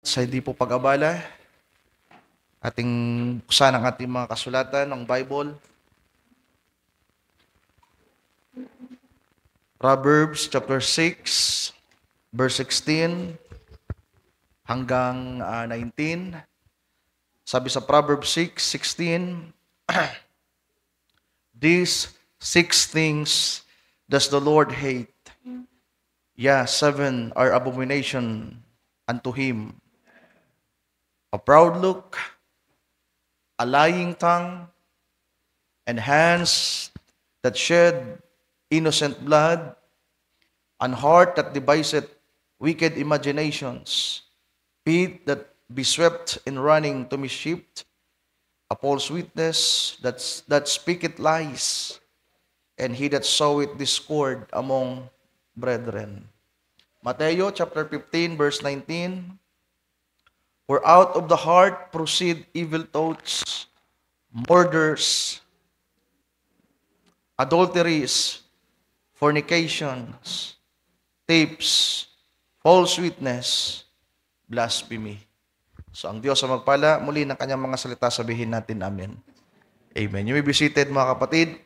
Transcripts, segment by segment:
Sa hindi po pag-abala, ating buksan ang ating mga kasulatan ng Bible. Proverbs chapter 6, verse 16 hanggang 19. Sabi sa Proverbs 6:16, "These 6 things does the Lord hate. Yeah, 7 are abomination unto him. A proud look, a lying tongue, and hands that shed innocent blood, an heart that deviseth wicked imaginations, feet that be swept in running to mischief, a false witness that speaketh lies, and he that soweth discord among brethren." Matthew chapter 15, verse 19, "For out of the heart proceed evil thoughts, murders, adulteries, fornications, thefts, false witness, blasphemy." So ang Diyos ang magpala muli ng kanyang mga salita, sabihin natin amen. Amen. You may be seated, mga kapatid.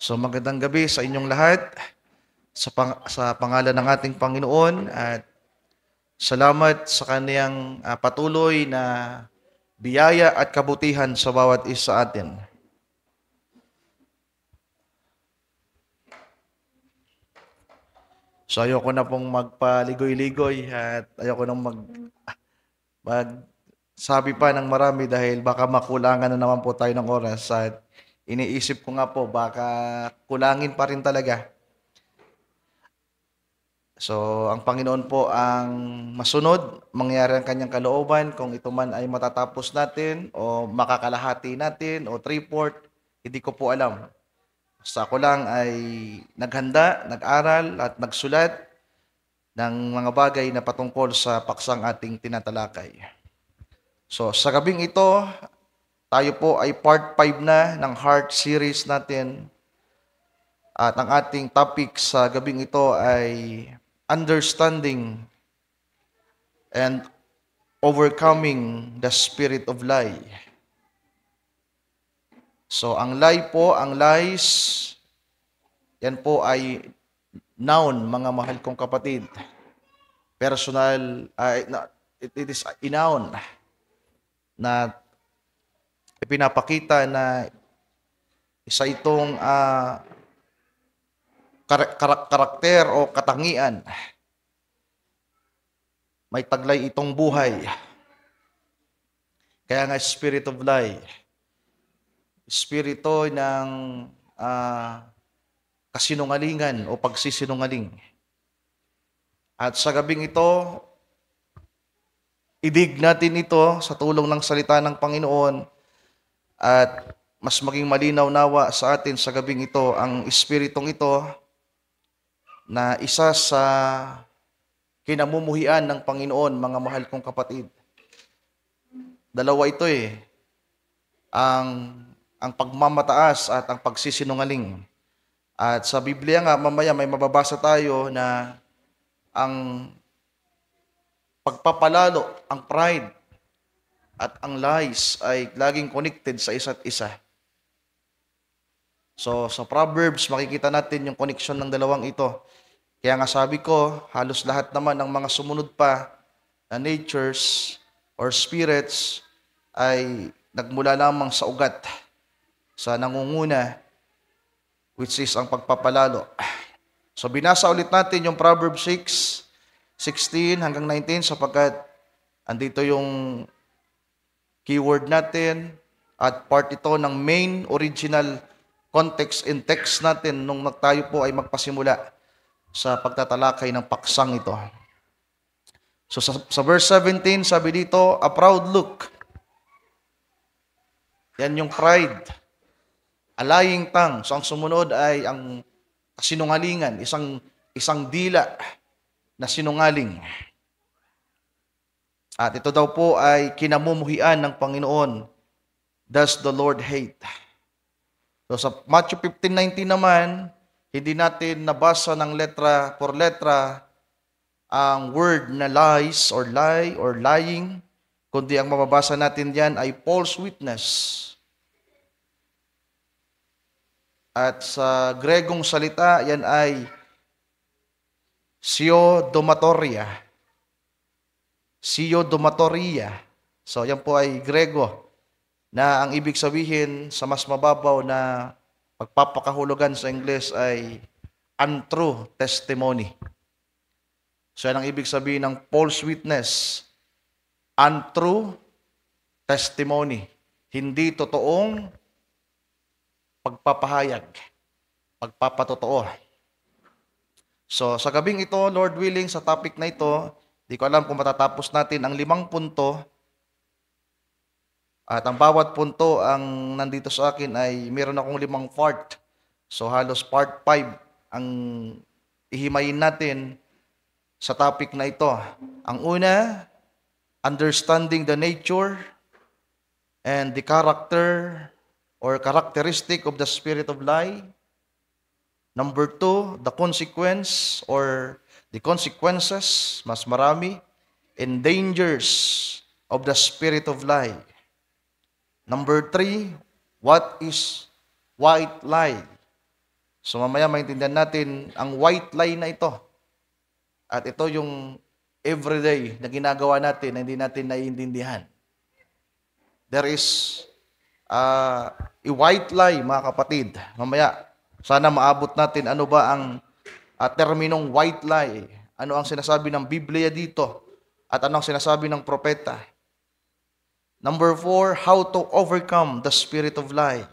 So magandang gabi sa inyong lahat sa pangalan ng ating Panginoon, at salamat sa kaniyang patuloy na biyaya at kabutihan sa bawat isa sa atin. So ayoko na pong magpaligoy-ligoy at ayoko nang magsabi pa ng marami dahil baka makulangan na naman po tayo ng oras, at iniisip ko nga po baka kulangin pa rin talaga. So ang Panginoon po ang masunod, mangyari ang kanyang kalooban, kung ito man ay matatapos natin o makakalahati natin o 3/4, hindi ko po alam. Basta ako lang ay naghanda, nag-aral at nagsulat ng mga bagay na patungkol sa paksang ating tinatalakay. So sa gabing ito, tayo po ay part 5 na ng Heart series natin, at ang ating topic sa gabing ito ay understanding and overcoming the spirit of lie. So ang lie po, ang lies, yan po ay noun, mga mahal kong kapatid. Personal, it is a noun na ipinapakita na isa itong karakter o katangian. May taglay itong buhay. Kaya nga spirit of lie. Espiritu ng kasinungalingan o pagsisinungaling. At sa gabing ito, idig natin ito sa tulong ng salita ng Panginoon, at mas maging malinaw nawa sa atin sa gabing ito ang espiritong ito na isa sa kinamumuhian ng Panginoon, mga mahal kong kapatid. Dalawa ito ang pagmamataas at ang pagsisinungaling. At sa Biblia nga, mamaya may mababasa tayo na ang pagpapalalo, ang pride at ang lies ay laging connected sa isa't isa. So sa Proverbs, makikita natin yung connection ng dalawang ito. Kaya nga sabi ko, halos lahat naman ng mga sumunod pa na natures or spirits ay nagmula lamang sa ugat, sa nangunguna, which is ang pagpapalalo. So binasa ulit natin yung Proverbs 6:16 hanggang 19, sapagkat andito yung keyword natin at part ito ng main original context in text natin nung tayo po ay magpasimula sa pagtatalakay ng paksang ito. So sa verse 17, sabi dito, a proud look. Yan yung pride. A lying tongue. So ang sumunod ay ang kasinungalingan, isang dila na sinungaling. At ito daw po ay kinamumuhian ng Panginoon. Does the Lord hate? So sa Matthew 15:19 naman, hindi natin nabasa ng letra por letra ang word na lies or lie or lying, kundi ang mababasa natin diyan ay false witness. At sa Gregong salita, yan ay pseudomatoria. Pseudomatoria. So yan po ay Grego na ang ibig sabihin sa mas mababaw na pagpapakahulugan sa Ingles ay untrue testimony. So yan ang ibig sabihin ng false witness. Untrue testimony. Hindi totoong pagpapahayag. Pagpapatotoo. So sa gabing ito, Lord willing, sa topic na ito, di ko alam kung matatapos natin ang 5 punto. At ang bawat punto ang nandito sa akin ay meron akong 5 part. So halos part 5 ang ihimayin natin sa topic na ito. Ang una, understanding the nature and the character or characteristic of the spirit of lie. Number 2, the consequence or the consequences, mas marami, and dangers of the spirit of lie. Number 3, what is white lie? So mamaya maintindihan natin ang white lie na ito. At ito yung everyday na ginagawa natin na hindi natin naiintindihan. There is a white lie, mga kapatid. Mamaya, sana maabot natin ano ba ang terminong white lie. Ano ang sinasabi ng Biblia dito? At ano ang sinasabi ng propeta? Number 4, how to overcome the spirit of lie.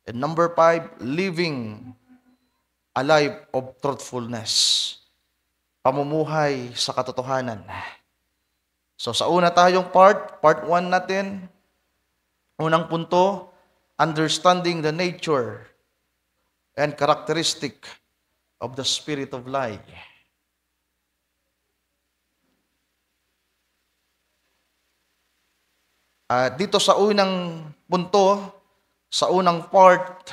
And number 5, living a life of truthfulness. Pamumuhay sa katotohanan. So sa una tayong part 1 natin, unang punto, understanding the nature and characteristic of the spirit of lie. Dito sa unang punto, sa unang part,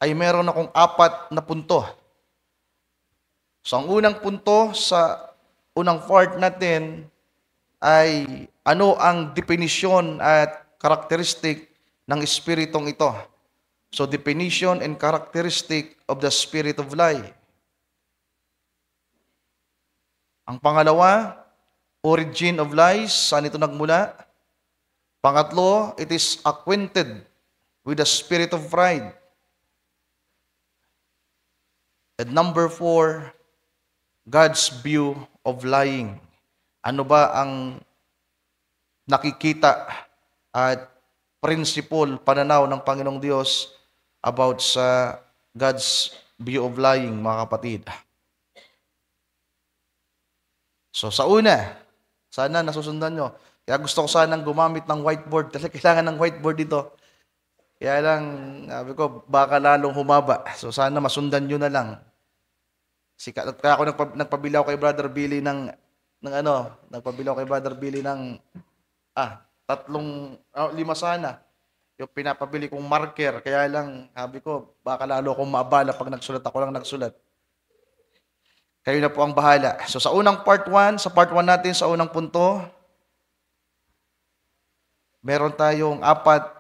ay meron akong 4 na punto. So ang unang punto sa unang part natin ay ano ang definisyon at characteristic ng espiritong ito. So definition and characteristic of the spirit of lie. Ang pangalawa, origin of lies, saan ito nagmula? Pangatlo, it is acquainted with the spirit of pride. And number 4, God's view of lying. Ano ba ang nakikita at principle, pananaw ng Panginoong Diyos about sa God's view of lying, mga kapatid? So sa una, sana nasusundan nyo. Kaya gusto ko sanang gumamit ng whiteboard kasi kailangan ng whiteboard dito. Kaya lang, sabi ko, baka lalong humaba. So sana masundan nyo na lang. Kaya ako nagpabili ako kay Brother Billy nagpabili ako kay Brother Billy ng 5 sana. Yung pinapabili kong marker. Kaya lang, sabi ko, baka lalo akong maabala pag nagsulat. Ako lang nagsulat. Kayo na po ang bahala. So sa unang part 1, sa part 1 natin, sa unang punto, meron tayong 4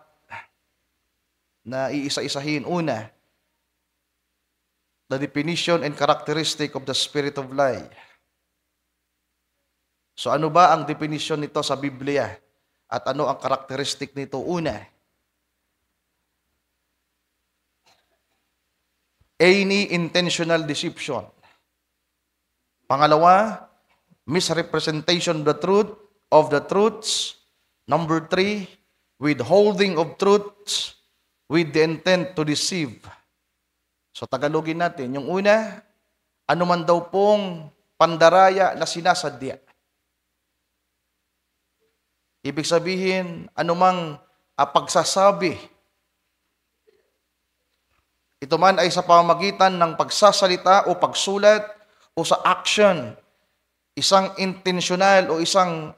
na iisa-isahin. Una, the definition and characteristic of the spirit of lie. So ano ba ang definition nito sa Biblia? At ano ang characteristic nito? Una, any intentional deception. Pangalawa, misrepresentation of the truths. Number 3, withholding of truths with the intent to deceive. So Tagalogin natin, yung una, ano man daw pong pandaraya na sinasadya. Ibig sabihin, anumang pagsasabi. Ito man ay sa pamamagitan ng pagsasalita o pagsulat o sa action. Isang intentional o isang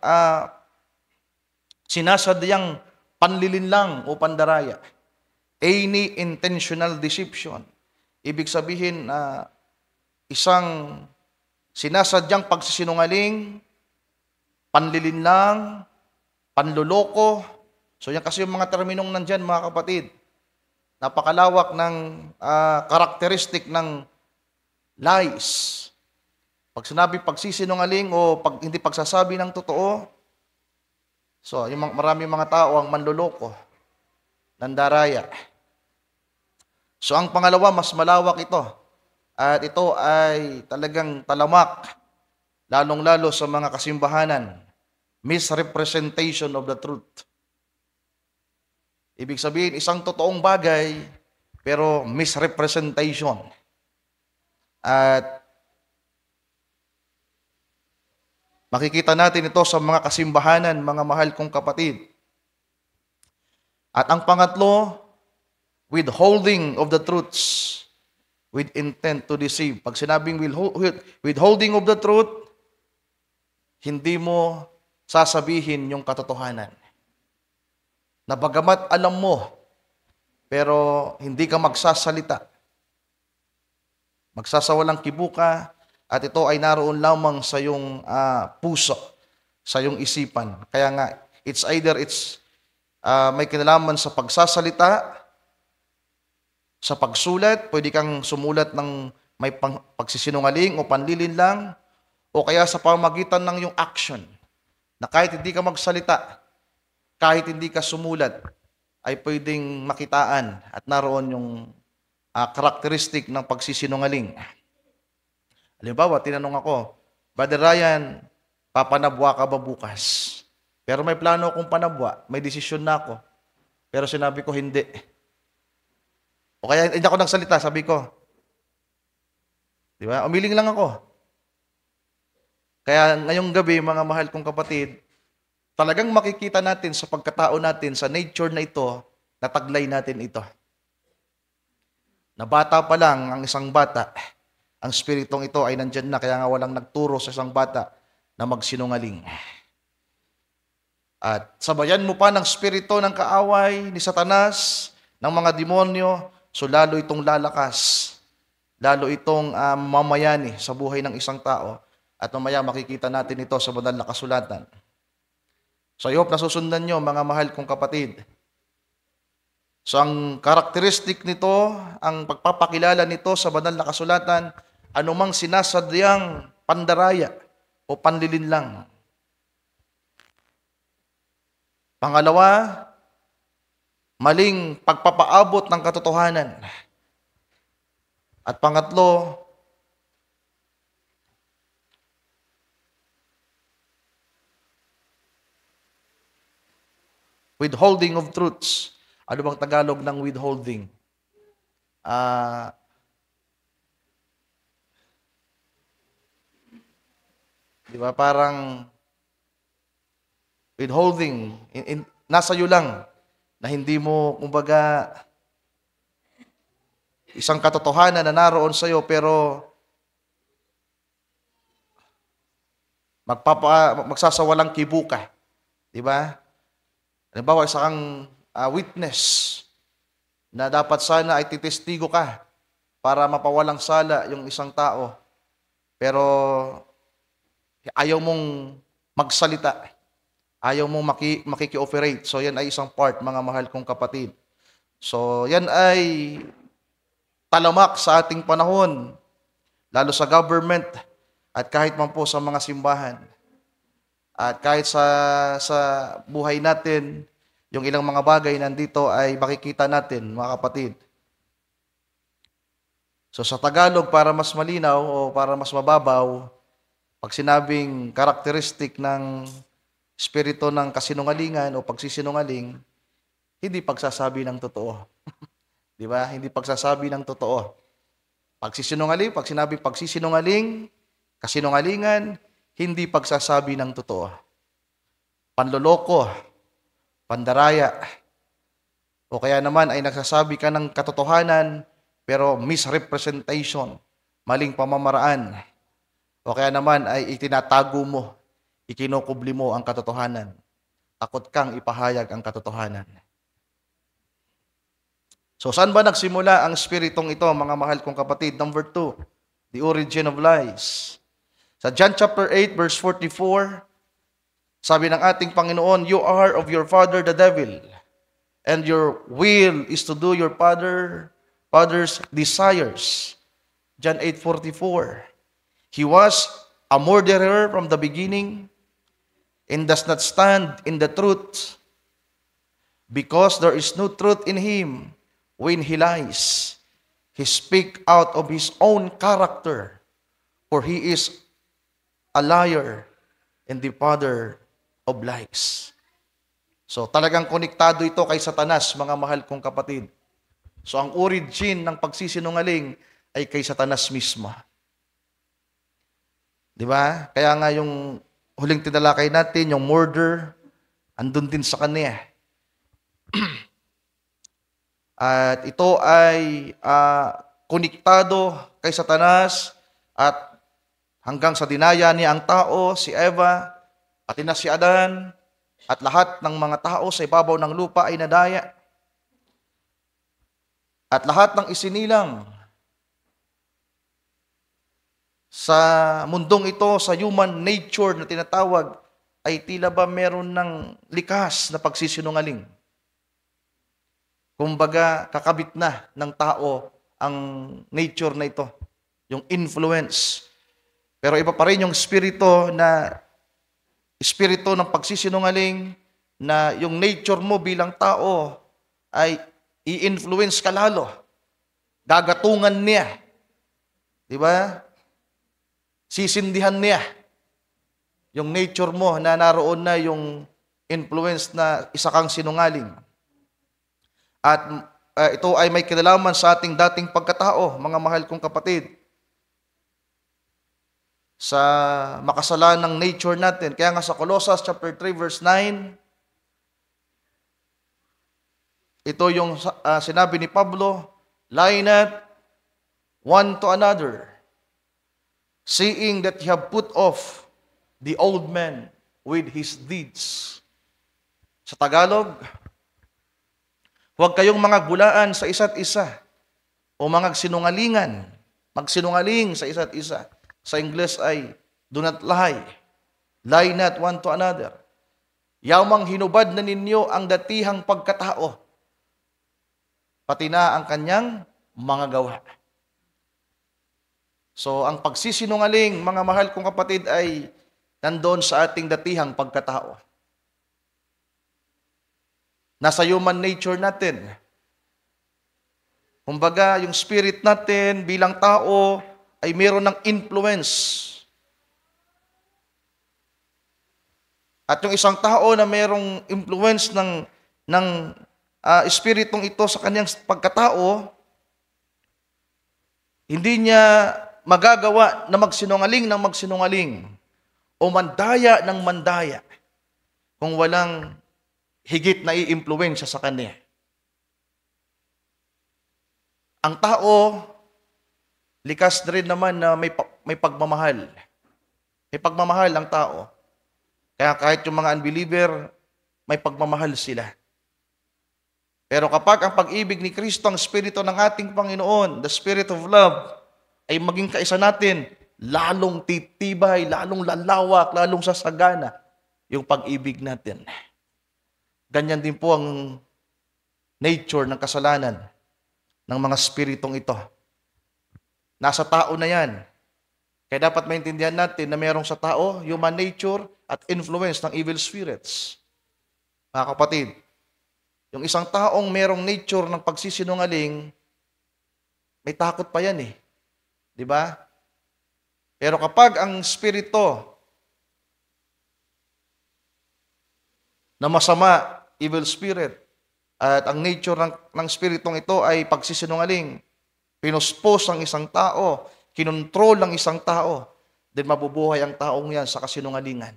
sinasadyang panlilinlang o pandaraya. Any intentional deception. Ibig sabihin isang sinasadyang pagsisinungaling, panlilinlang, panloloko. So yan kasi yung mga terminong nandyan, mga kapatid. Napakalawak ng karakteristik ng lies. Pag sinabi pagsisinungaling o hindi pagsasabi ng totoo, so yung maraming mga tao ang manloloko, nandaraya. So ang pangalawa, mas malawak ito. At ito ay talagang talamak, lalong-lalo sa mga kasimbahanan. Misrepresentation of the truth. Ibig sabihin, isang totoong bagay, pero misrepresentation. At makikita natin ito sa mga kasimbahanan, mga mahal kong kapatid. At ang pangatlo, withholding of the truths with intent to deceive. Pag sinabing withholding of the truth, hindi mo sasabihin yung katotohanan. Na bagamat alam mo, pero hindi ka magsasalita. Magsasawalang kibuka, at ito ay naroon lamang sa iyong puso, sa iyong isipan. Kaya nga, it's may kinalaman sa pagsasalita, sa pagsulat, pwede kang sumulat ng may pagsisinungaling o panlilinlang, o kaya sa pamamagitan ng iyong action, na kahit hindi ka magsalita, kahit hindi ka sumulat, ay pwedeng makitaan at naroon yung karakteristik ng pagsisinungaling. Halimbawa, tinanong ako, Brother Ryan, papanabwa ka ba bukas? Pero may plano akong panabwa, may desisyon na ako. Pero sinabi ko hindi. O kaya hindi ako nagsalita, sabi ko. Di ba? Umiling lang ako. Kaya ngayong gabi, mga mahal kong kapatid, talagang makikita natin sa pagkatao natin, sa nature na ito, nataglay natin ito. Na bata pa lang ang isang bata, ang spiritong ito ay nandyan na, kaya nga walang nagturo sa isang bata na magsinungaling. At sabayan mo pa ng spirito ng kaaway, ni Satanas, ng mga demonyo, so lalo itong lalakas, lalo itong mamayani sa buhay ng isang tao. At mamaya makikita natin ito sa banal na kasulatan. So I hope nasusundan nyo, mga mahal kong kapatid. So ang karakteristik nito, ang pagpapakilala nito sa banal na kasulatan, anumang sinasadyang pandaraya o panlilinlang. Pangalawa, maling pagpapaabot ng katotohanan. At pangatlo, withholding of truths. Ano bang Tagalog ng withholding? Di ba? Parang withholding. Nasa iyo lang na hindi mo, kumbaga, isang katotohanan na naroon sa iyo, pero magsasawalang kibuka. Di ba? Halimbawa, isang witness na dapat sana ay titestigo ka para mapawalang sala yung isang tao. Pero ayaw mong magsalita. Ayaw mong makiki-operate. So yan ay isang part, mga mahal kong kapatid. So yan ay talamak sa ating panahon, lalo sa government at kahit man po sa mga simbahan. At kahit sa buhay natin, yung ilang mga bagay nandito ay makikita natin, mga kapatid. So sa Tagalog, para mas malinaw o para mas mababaw, pag sinabing karakteristik ng espiritu ng kasinungalingan o pagsisinungaling, hindi pagsasabi ng totoo. Di ba? Hindi pagsasabi ng totoo. Pagsisinungaling, pag sinabing pagsisinungaling, kasinungalingan, hindi pagsasabi ng totoo. Panloloko, pandaraya, o kaya naman ay nagsasabi ka ng katotohanan, pero misrepresentation, maling pamamaraan, o kaya naman ay itinatago mo, ikinukubli mo ang katotohanan. Takot kang ipahayag ang katotohanan. So saan ba nagsimula ang spiritong ito, mga mahal kong kapatid? Number 2, the origin of lies. Sa John chapter 8, verse 44, sabi ng ating Panginoon, "You are of your father the devil, and your will is to do your father's desires." John 8:44. He was a murderer from the beginning and does not stand in the truth, because there is no truth in him. When he lies, he speaks out of his own character, for he is a liar and the father of lies. So talagang konektado ito kay Satanas, mga mahal kong kapatid. So ang origin ng pagsisinungaling ay kay Satanas mismo. Di ba? Kaya nga yung huling tinalakay natin, yung murder, andun din sa kanya. At ito ay konektado kay Satanas at hanggang sa dinaya niya ang tao, si Eva, pati na si Adan, at lahat ng mga tao sa ibabaw ng lupa ay nadaya. At lahat ng isinilang sa mundong ito, sa human nature na tinatawag, ay tila ba meron ng likas na pagsisinungaling. Kumbaga, kakabit na ng tao ang nature na ito, yung influence. Pero iba pa rin yung espiritu ng pagsisinungaling, na yung nature mo bilang tao ay i-influence ka lalo. Gagatungan niya. Di ba? Sisindihan niya yung nature mo na naroon na yung influence na isa kang sinungaling. At ito ay may kinalaman sa ating dating pagkatao, mga mahal kong kapatid, sa makasalanang nature natin. Kaya nga sa Colossus chapter 3 verse 9, ito yung sinabi ni Pablo, "Lie not one to another, seeing that you have put off the old man with his deeds." Sa Tagalog, huwag kayong mga gulaan sa isa't isa o mga magsinungaling sa isa't isa. Sa Ingles ay, "Do not lie. Lie not one to another. Yamang hinubad na ninyo ang datihang pagkatao, pati na ang kanyang mga gawa." So, ang pagsisinungaling, mga mahal kong kapatid, ay nandoon sa ating datihang pagkatao. Nasa human nature natin. Kumbaga, yung spirit natin bilang tao ay meron ng influence. At yung isang tao na merong influence ng espiritong ito sa kanyang pagkatao, hindi niya magagawa na magsinungaling o mandaya ng mandaya kung walang higit na i-impluwensya sa kanya. Ang tao, likas na rin naman na may pagmamahal. May pagmamahal ang tao. Kaya kahit yung mga unbeliever, may pagmamahal sila. Pero kapag ang pag-ibig ni Kristo, ang Espiritu ng ating Panginoon, the Spirit of Love, ay maging kaisa natin, lalong titibay, lalong lalawak, lalong sasagana yung pag-ibig natin. Ganyan din po ang nature ng kasalanan ng mga spiritong ito. Nasa tao na yan. Kaya dapat maintindihan natin na mayroong sa tao, human nature at influence ng evil spirits. Mga kapatid, yung isang taong mayroong nature ng pagsisinungaling, may takot pa yan eh. Di ba? Pero kapag ang spirito na masama, evil spirit, at ang nature ng spiritong ito ay pagsisinungaling, pinuspos ang isang tao, kinontrol ang isang tao, then mabubuhay ang taong yan sa kasinungalingan,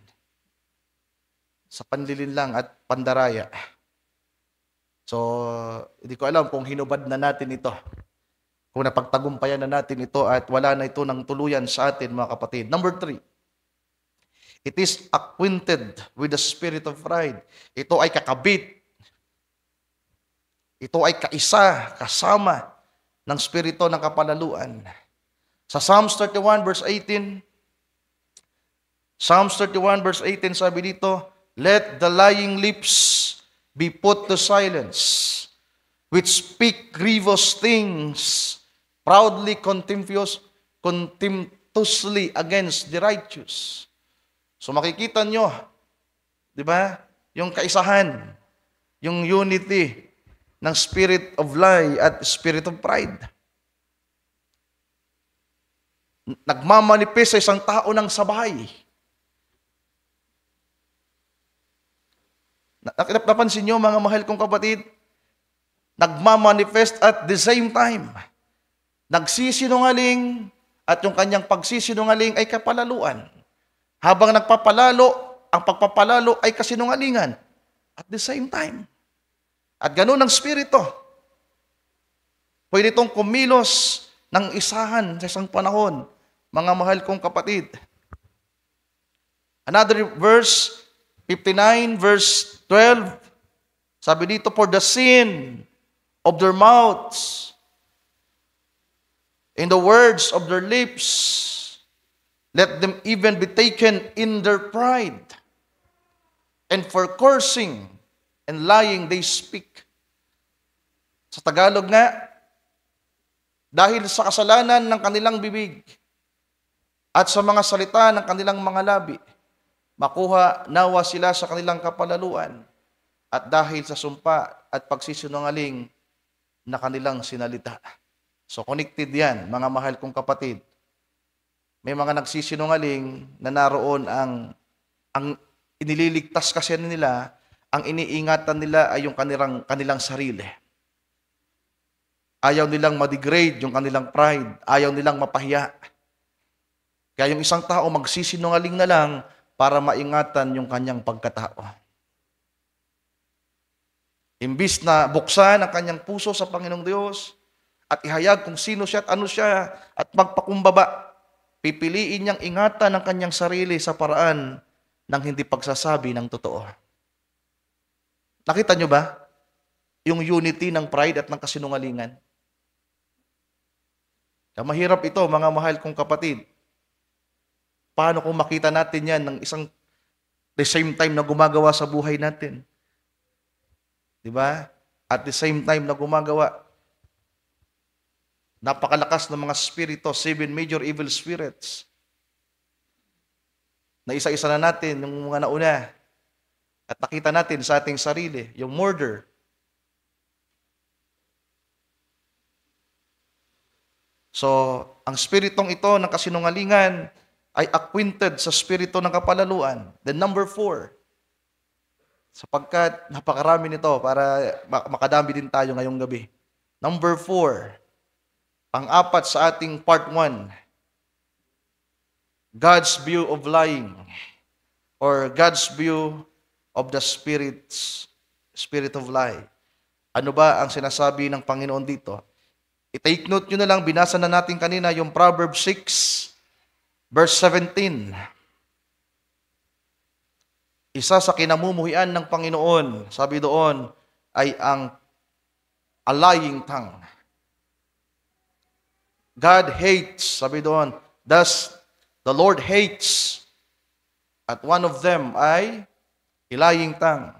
sa panlilinlang at pandaraya. So, hindi ko alam kung hinubad na natin ito, kung napagtagumpayan na natin ito at wala na ito ng tuluyan sa atin, mga kapatid. Number 3, it is acquainted with the spirit of pride. Ito ay kakabit. Ito ay kaisa, kasama ng spirito ng kapalaluan. Sa Psalms 31 verse 18, Psalms 31 verse 18 sabi dito, let the lying lips be put to silence, which speak grievous things, proudly contemptuously against the righteous. So makikita nyo, di ba? Yung kaisahan, yung unity ng spirit of lie at spirit of pride. Nagmamanifest sa isang tao ng sabay. Napansin nyo, mga mahal kong kapatid, nagmamanifest at the same time. Nagsisinungaling at yung kanyang pagsisinungaling ay kapalaluan. Habang nagpapalalo, ang pagpapalalo ay kasinungalingan at the same time. At ganun ang spirito. Pwede itong kumilos ng isahan sa isang panahon, mga mahal kong kapatid. Another verse, 59 verse 12, sabi dito, for the sin of their mouths, in the words of their lips, let them even be taken in their pride, and for cursing and lying they speak. Sa Tagalog nga, dahil sa kasalanan ng kanilang bibig at sa mga salita ng kanilang mga labi, makuha nawa sila sa kanilang kapalaluan at dahil sa sumpa at pagsisinungaling na kanilang sinalita. So connected yan, mga mahal kong kapatid. May mga nagsisinungaling na naroon ang inililigtas kasi nila, ang iniingatan nila ay yung kanilang sarili. Ayaw nilang ma-degrade yung kanilang pride, ayaw nilang mapahiya. Kaya yung isang tao magsisinungaling na lang para maingatan yung kanyang pagkatao. Imbis na buksan ang kanyang puso sa Panginoong Diyos at ihayag kung sino siya at ano siya at magpakumbaba, pipiliin niyang ingatan ang kanyang sarili sa paraan ng hindi pagsasabi ng totoo. Nakita niyo ba yung unity ng pride at ng kasinungalingan? Kaya mahirap ito, mga mahal kong kapatid. Paano kung makita natin yan ng isang the same time na gumagawa sa buhay natin? Diba? At the same time na gumagawa. Napakalakas ng mga spirito, 7 major evil spirits. Na isa-isa na natin yung mga nauna. At nakita natin sa ating sarili, yung murder. So, ang spiritong ito ng kasinungalingan ay acquainted sa spirito ng kapalaluan. Then number 4, sapagkat napakarami nito para makadami din tayo ngayong gabi. Number 4, pang-apat sa ating part 1, God's view of lying or God's view of the spirit of lie. Ano ba ang sinasabi ng Panginoon dito? I-take note nyo na lang, binasa na natin kanina yung Proverbs 6, verse 17. Isa sa kinamumuhian ng Panginoon, sabi doon, ay ang a lying tongue. God hates, sabi doon, thus the Lord hates, at one of them ay a lying tongue.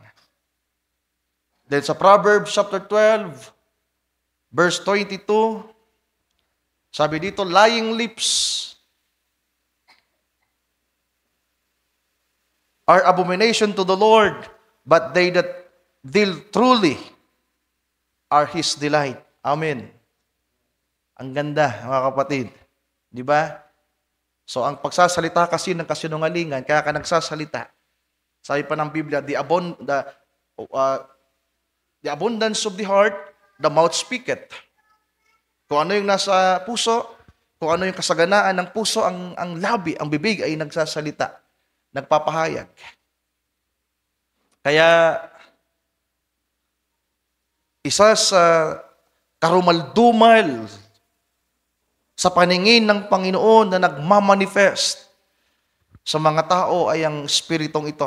Then sa Proverbs chapter 12, verse 22, sabi dito, lying lips are abomination to the Lord, but they that deal truly are His delight. Amen. Ang ganda, mga kapatid. Di ba? So, ang pagsasalita kasi ng kasinungalingan, kaya ka nagsasalita. Sabi pa ng Biblia, the abundance of the heart, the mouth speaketh. Kung ano yung nasa puso, kung ano yung kasaganaan ng puso, ang labi, ang bibig ay nagsasalita, nagpapahayag. Kaya, isa sa karumaldumal sa paningin ng Panginoon na nagmamanifest sa mga tao ay ang spiritong ito,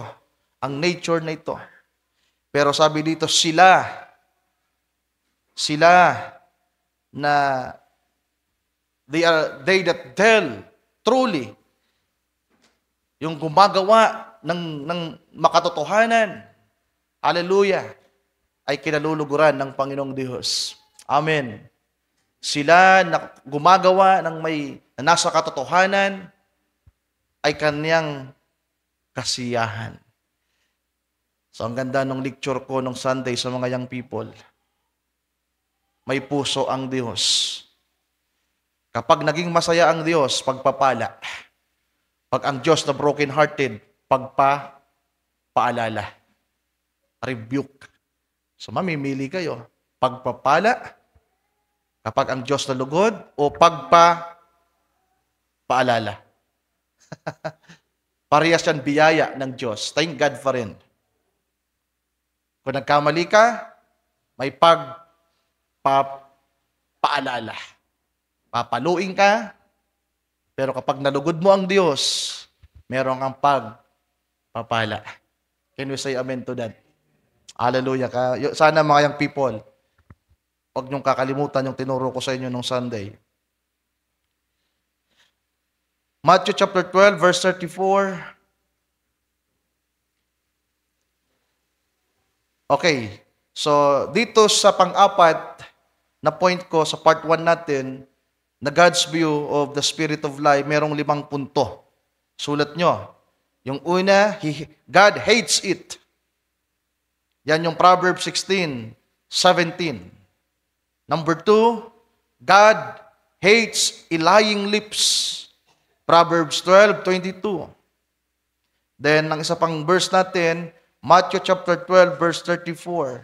ang nature na ito. Pero sabi dito, sila na they that tell truly. yung gumagawa ng makatotohanan, hallelujah, ay kinaluluguran ng Panginoong Diyos. Amen. Sila na gumagawa ng na nasa katotohanan ay kanyang kasiyahan. So, ang ganda ng lecture ko nung Sunday sa mga young people. May puso ang Diyos. Kapag naging masaya ang Diyos, pagpapala. Pag ang Diyos na broken-hearted, paalala. Rebuke. So, mamimili kayo. Pagpapala, kapag ang Diyos na lugod, o paalala. Parehas yan biyaya ng Diyos. Thank God for it. Kung nagkamali ka, may paalala. Papaluin ka, pero kapag nalugod mo ang Diyos, meron kang pagpapala. Can we say amen to that? Hallelujah. Sana mga young people, huwag niyong kakalimutan yung tinuro ko sa inyo nung Sunday. Matthew chapter 12, verse 34. Okay. So, dito sa pang-apat na point ko sa part 1 natin, na God's view of the Spirit of life, merong 5 punto. Sulat nyo. Yung una, God hates it. Yan yung Proverbs 16:17. Number 2, God hates a lying lips. Proverbs 12:22. Then, ang isa pang verse natin, Matthew chapter 12, verse 34.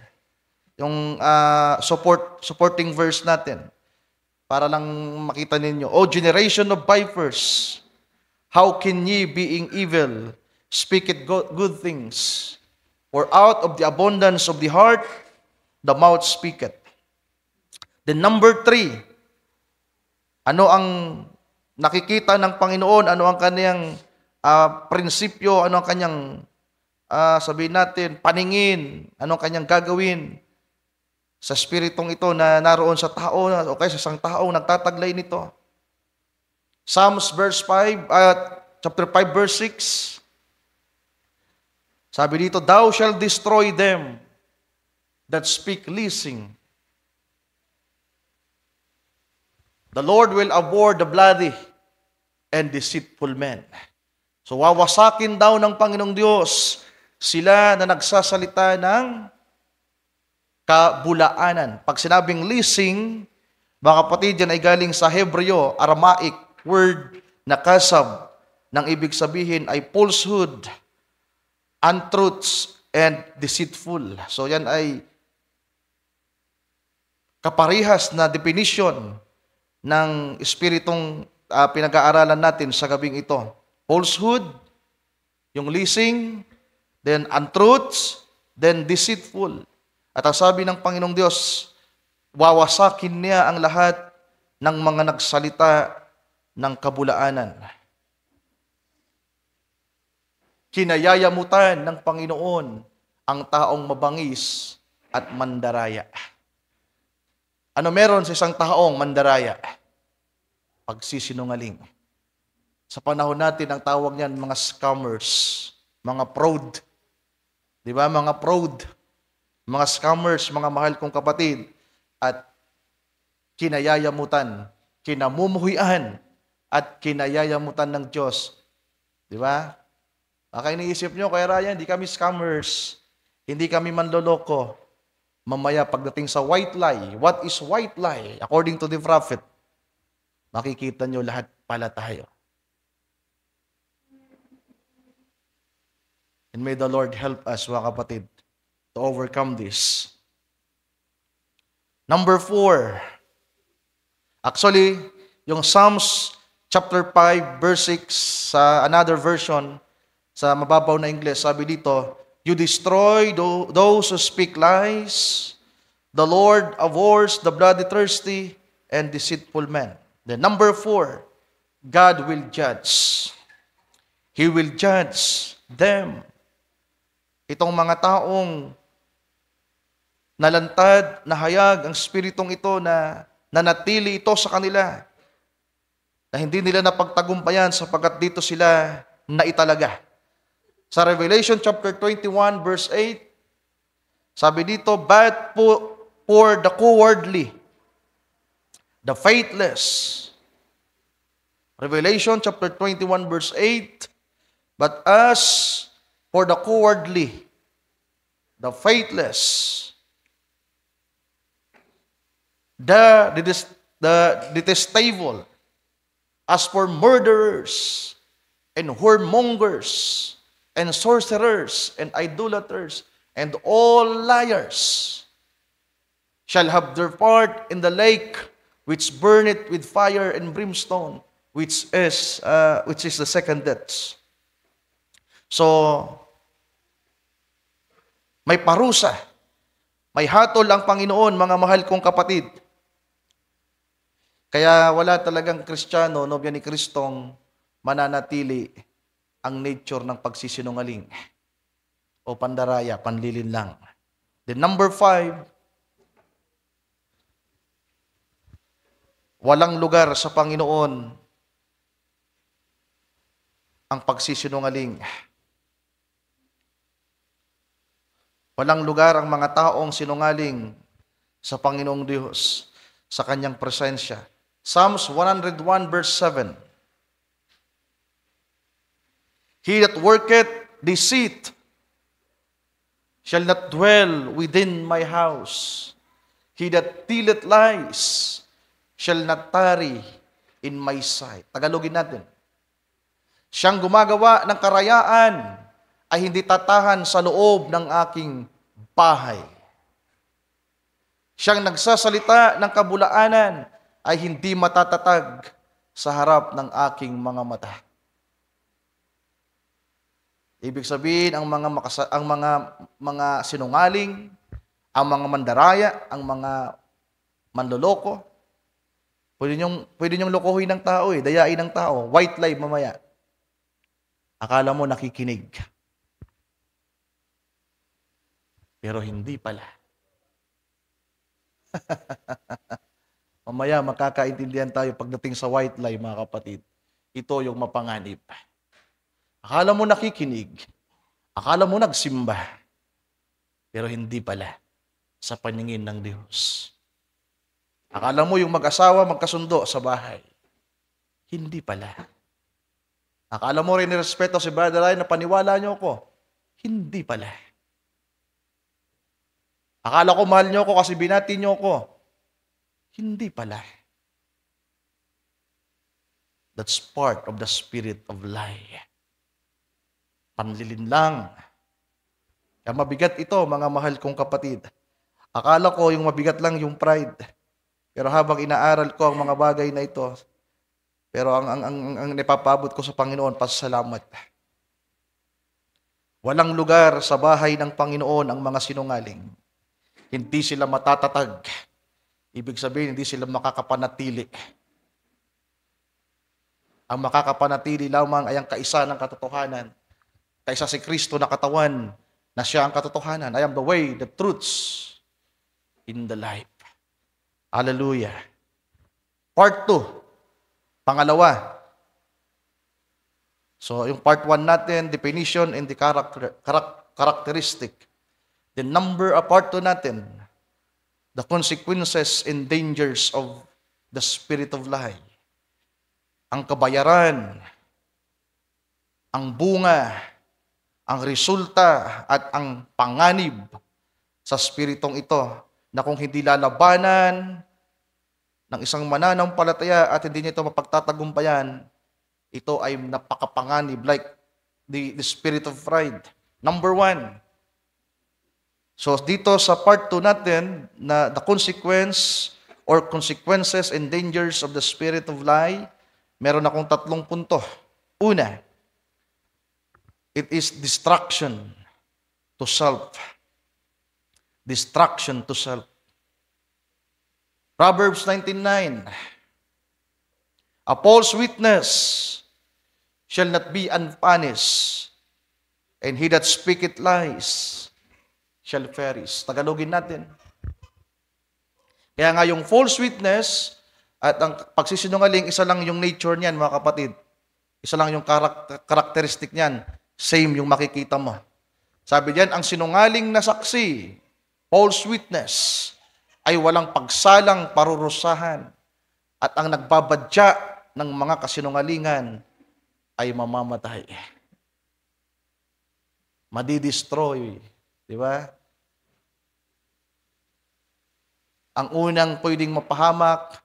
Yung supporting verse natin. Para lang makita ninyo. O generation of vipers, how can ye, being evil, speak it good things? For out of the abundance of the heart, the mouth speaketh. Then number 3, ano ang nakikita ng Panginoon? Ano ang kanyang prinsipyo? Ano ang kanyang, sabihin natin, paningin? Ano ang kanyang gagawin sa spiritong ito na naroon sa tao o kaya sa isang taong nagtataglay nito? Psalms chapter 5 verse 6. Sabi dito, thou shalt destroy them that speak leasing. The Lord will abhor the bloody and deceitful men. So wawasakin daw ng Panginoong Diyos sila na nagsasalita ng kabulaanan. Pag sinabing leasing, mga kapatid, yan ay galing sa Hebreo, Aramaic word na kasab, nang ibig sabihin ay falsehood, untruths, and deceitful. So yan ay kaparihas na definition ng espiritong pinag-aaralan natin sa gabing ito. Falsehood, yung leasing, then untruths, then deceitful. At ang sabi ng Panginoong Diyos, wawasakin niya ang lahat ng mga nagsalita ng kabulaanan. Kinayayamutan ng Panginoon ang taong mabangis at mandaraya. Ano meron sa isang taong mandaraya? Pagsisinungaling. Sa panahon natin, ang tawag niyan mga scammers, mga fraud. Di ba? Mga fraud. Mga scammers, mga mahal kong kapatid, at kinayayamutan, kinamumuhian, at kinayayamutan ng Diyos. Di ba? Baka iniisip nyo, kaya Ryan, hindi kami scammers, hindi kami manloloko. Mamaya, pagdating sa white lie, what is white lie? According to the prophet, makikita nyo lahat pala tayo. And may the Lord help us, mga kapatid, to overcome this. Number 4. Actually, yung Psalms chapter 5, verse 6, sa another version, sa mababaw na English, sabi dito, you destroy those who speak lies. The Lord abhors the bloodthirsty and deceitful men. Then number 4, God will judge. He will judge them. Itong mga taong nalantad, nahayag ang spiritong ito na nanatili ito sa kanila, na hindi nila napagtagumpayan sapagkat dito sila na italaga. Sa Revelation chapter 21 verse 8, sabi dito, but for the cowardly, the faithless. Revelation chapter 21 verse 8, but as for the cowardly, the faithless, the detestable, as for murderers, and whoremongers, and sorcerers, and idolaters, and all liars, shall have their part in the lake which burneth with fire and brimstone, which is the second death. So, may parusa, may hatol ang Panginoon, mga mahal kong kapatid. Kaya wala talagang Kristiyano, nobya ni Kristong, mananatili ang nature ng pagsisinungaling o pandaraya, panlilin lang. Then number 5, walang lugar sa Panginoon ang pagsisinungaling. Walang lugar ang mga taong sinungaling sa Panginoong Diyos, sa Kanyang presensya. Psalms 101 verse 7. He that worketh deceit shall not dwell within my house. He that telleth lies shall not tarry in my sight. Tagalogin natin. Siyang gumagawa ng karayaan ay hindi tatahan sa loob ng aking bahay. Siyang nagsasalita ng kabulaanan ay hindi matatatag sa harap ng aking mga mata. Ibig sabihin, ang mga sinungaling, ang mga mandaraya, ang mga manloloko, pwede niyong lokohin ng tao, dayain ng tao, white lie mamaya. Akala mo nakikinig. Pero hindi pala. Mamaya makakaintindihan tayo pagdating sa white lie, mga kapatid. Ito yung mapanganib. Akala mo nakikinig. Akala mo nagsimba. Pero hindi pala sa paningin ng Diyos. Akala mo yung mag-asawa magkasundo sa bahay. Hindi pala. Akala mo rin nirespeto si Brother Ryan na paniwala niyo ko. Hindi pala. Akala ko mahal niyo ko kasi binati niyo ko. Hindi pala. That's part of the spirit of lie. Panlilin lang. Kaya mabigat ito, mga mahal kong kapatid. Akala ko yung mabigat lang yung pride. Pero habang inaaral ko ang mga bagay na ito, pero ang napapabot ko sa Panginoon, pasasalamat. Walang lugar sa bahay ng Panginoon ang mga sinungaling. Hindi sila matatatag. Ibig sabihin, hindi sila makakapanatili. Ang makakapanatili lamang ay ang kaisa ng katotohanan. Kaisa si Kristo na katawan, na siya ang katotohanan. I am the way, the truths, in the life. Hallelujah. Part 2. Pangalawa. So, yung part 1 natin, definition and the characteristic. The part 2 natin, the consequences and dangers of the spirit of lie. Ang kabayaran, ang bunga, ang resulta, at ang panganib sa spiritong ito na kung hindi lalabanan ng isang mananampalataya at hindi niya ito mapagtatagumpayan, ito ay napakapanganib like the spirit of pride. Number 1. So dito sa part 2 natin, na the consequences and dangers of the spirit of lie, meron akong 3 punto. Una, it is distraction to self. Distraction to self. Proverbs 19:9. A false witness shall not be unpunished, and he that speaketh lies shall perish. Tagalogin natin. Kaya nga yung false witness at ang pagsisinungaling, isa lang yung nature niyan, mga kapatid. Isa lang yung karakteristik niyan. Same yung makikita mo. Sabi diyan, ang sinungaling na saksi, false witness, ay walang pagsalang parurusahan. At ang nagbabadya ng mga kasinungalingan ay mamamatay. Madidestroy. Di ba? Ang unang pwedeng mapahamak,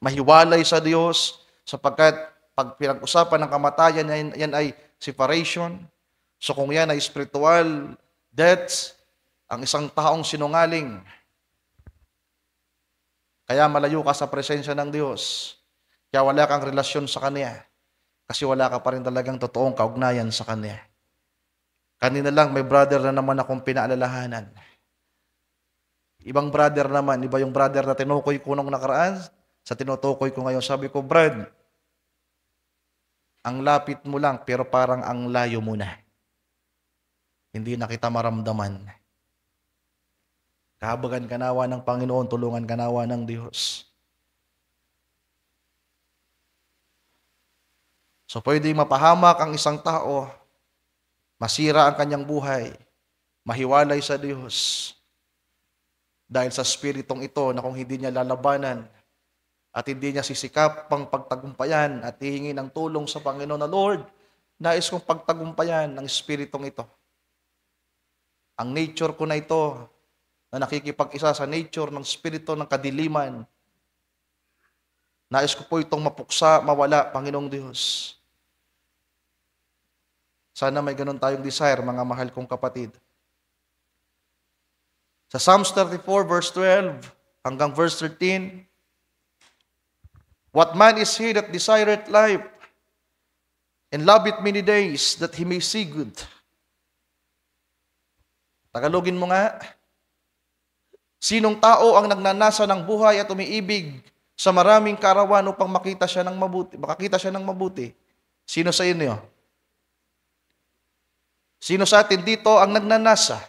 mahiwalay sa Diyos, sapagkat pag pinag-usapan ng kamatayan, yan ay separation. So kung yan ay spiritual deaths, ang isang taong sinungaling, kaya malayo ka sa presensya ng Diyos. Kaya wala kang relasyon sa Kanya. Kasi wala ka pa rin talagang totoong kaugnayan sa Kanya. Kanina lang, may brother na naman akong pinaalalahanan. Ibang brother naman, iba yung brother na tinukoy ko nung nakaraan, sa tinutukoy ko ngayon, sabi ko, Brad, ang lapit mo lang, pero parang ang layo mo na. Hindi na kita maramdaman. Kahabagan ka nawa ng Panginoon, tulungan ka nawa ng Diyos. So pwede mapahamak ang isang tao, masira ang kanyang buhay, mahiwalay sa Diyos, dahil sa spiritong ito na kung hindi niya lalabanan at hindi niya sisikap pang pagtagumpayan at hihingi ng tulong sa Panginoon na, Lord, nais kong pagtagumpayan ng spiritong ito. Ang nature ko na ito, na nakikipag-isa sa nature ng spirito ng kadiliman, nais ko po itong mapuksa, mawala, Panginoong Diyos. Sana may ganun tayong desire, mga mahal kong kapatid. Sa Psalms 34 verse 12 hanggang verse 13, what man is he that desireth life, and loveth many days, that he may see good? Tagalogin mo nga. Sinong tao ang nagnanasa ng buhay at umiibig sa maraming kaarawan upang makakita siya ng mabuti? Sino sa inyo? Sino sa atin dito ang nagnanasa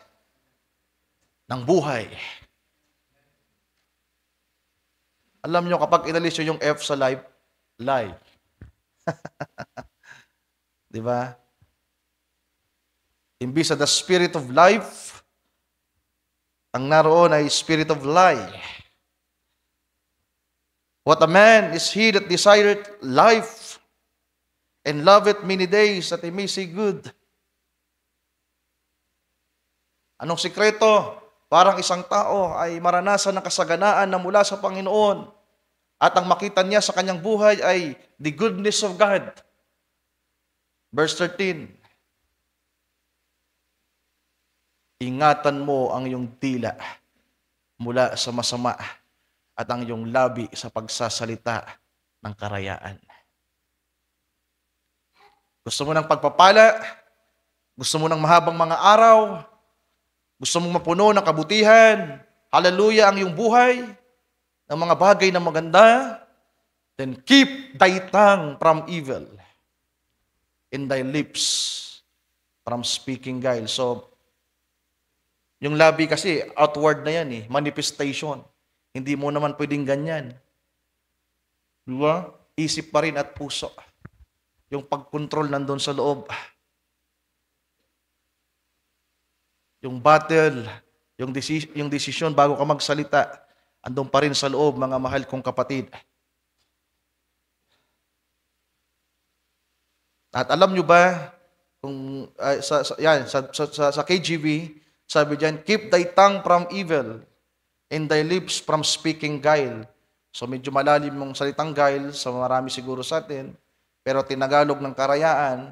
ng buhay? Alam nyo, kapag inalis nyo yung F sa life, lie. Di ba? Imbis sa the spirit of life, ang naroon ay spirit of lie. What a man is he that desireth life, and loveth many days, that he may see good. Anong sikreto? Parang isang tao ay maranasan ng kasaganaan na mula sa Panginoon, at ang makita niya sa kanyang buhay ay the goodness of God. Verse 13, ingatan mo ang iyong dila mula sa masama at ang iyong labi sa pagsasalita ng karayaan. Gusto mo ng pagpapala? Gusto mo ng mahabang mga araw? Gusto mong mapuno ng kabutihan? Hallelujah ang iyong buhay? Ng mga bagay na maganda? Then keep thy tongue from evil, and thy lips from speaking guile. So, yung labi kasi, outward na yan manifestation. Hindi mo naman pwedeng ganyan. Diba? Isip pa rin at puso. Yung pag-control nandun sa loob. Yung battle, yung desisyon bago ka magsalita, andun pa rin sa loob, mga mahal kong kapatid. At alam nyo ba, kung sa KJV, sabi diyan, keep thy tongue from evil, and thy lips from speaking guile. So medyo malalim mong salitang guile sa marami siguro sa atin, pero tinagalog ng karayaan.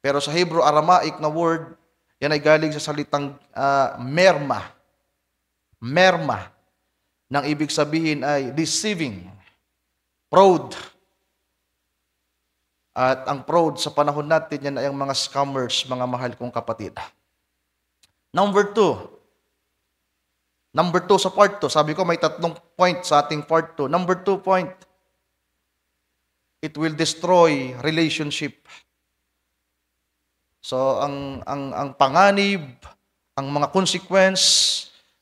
Pero sa Hebrew Aramaic na word, yan ay galing sa salitang merma. Merma. Nang ibig sabihin ay deceiving, proud. At ang proud sa panahon natin, yan ay ang mga scammers, mga mahal kong kapatid. Number two sa part 2. Sabi ko may 3 point sa ating part 2. Number 2 point, it will destroy relationship. So, ang panganib, ang mga consequence,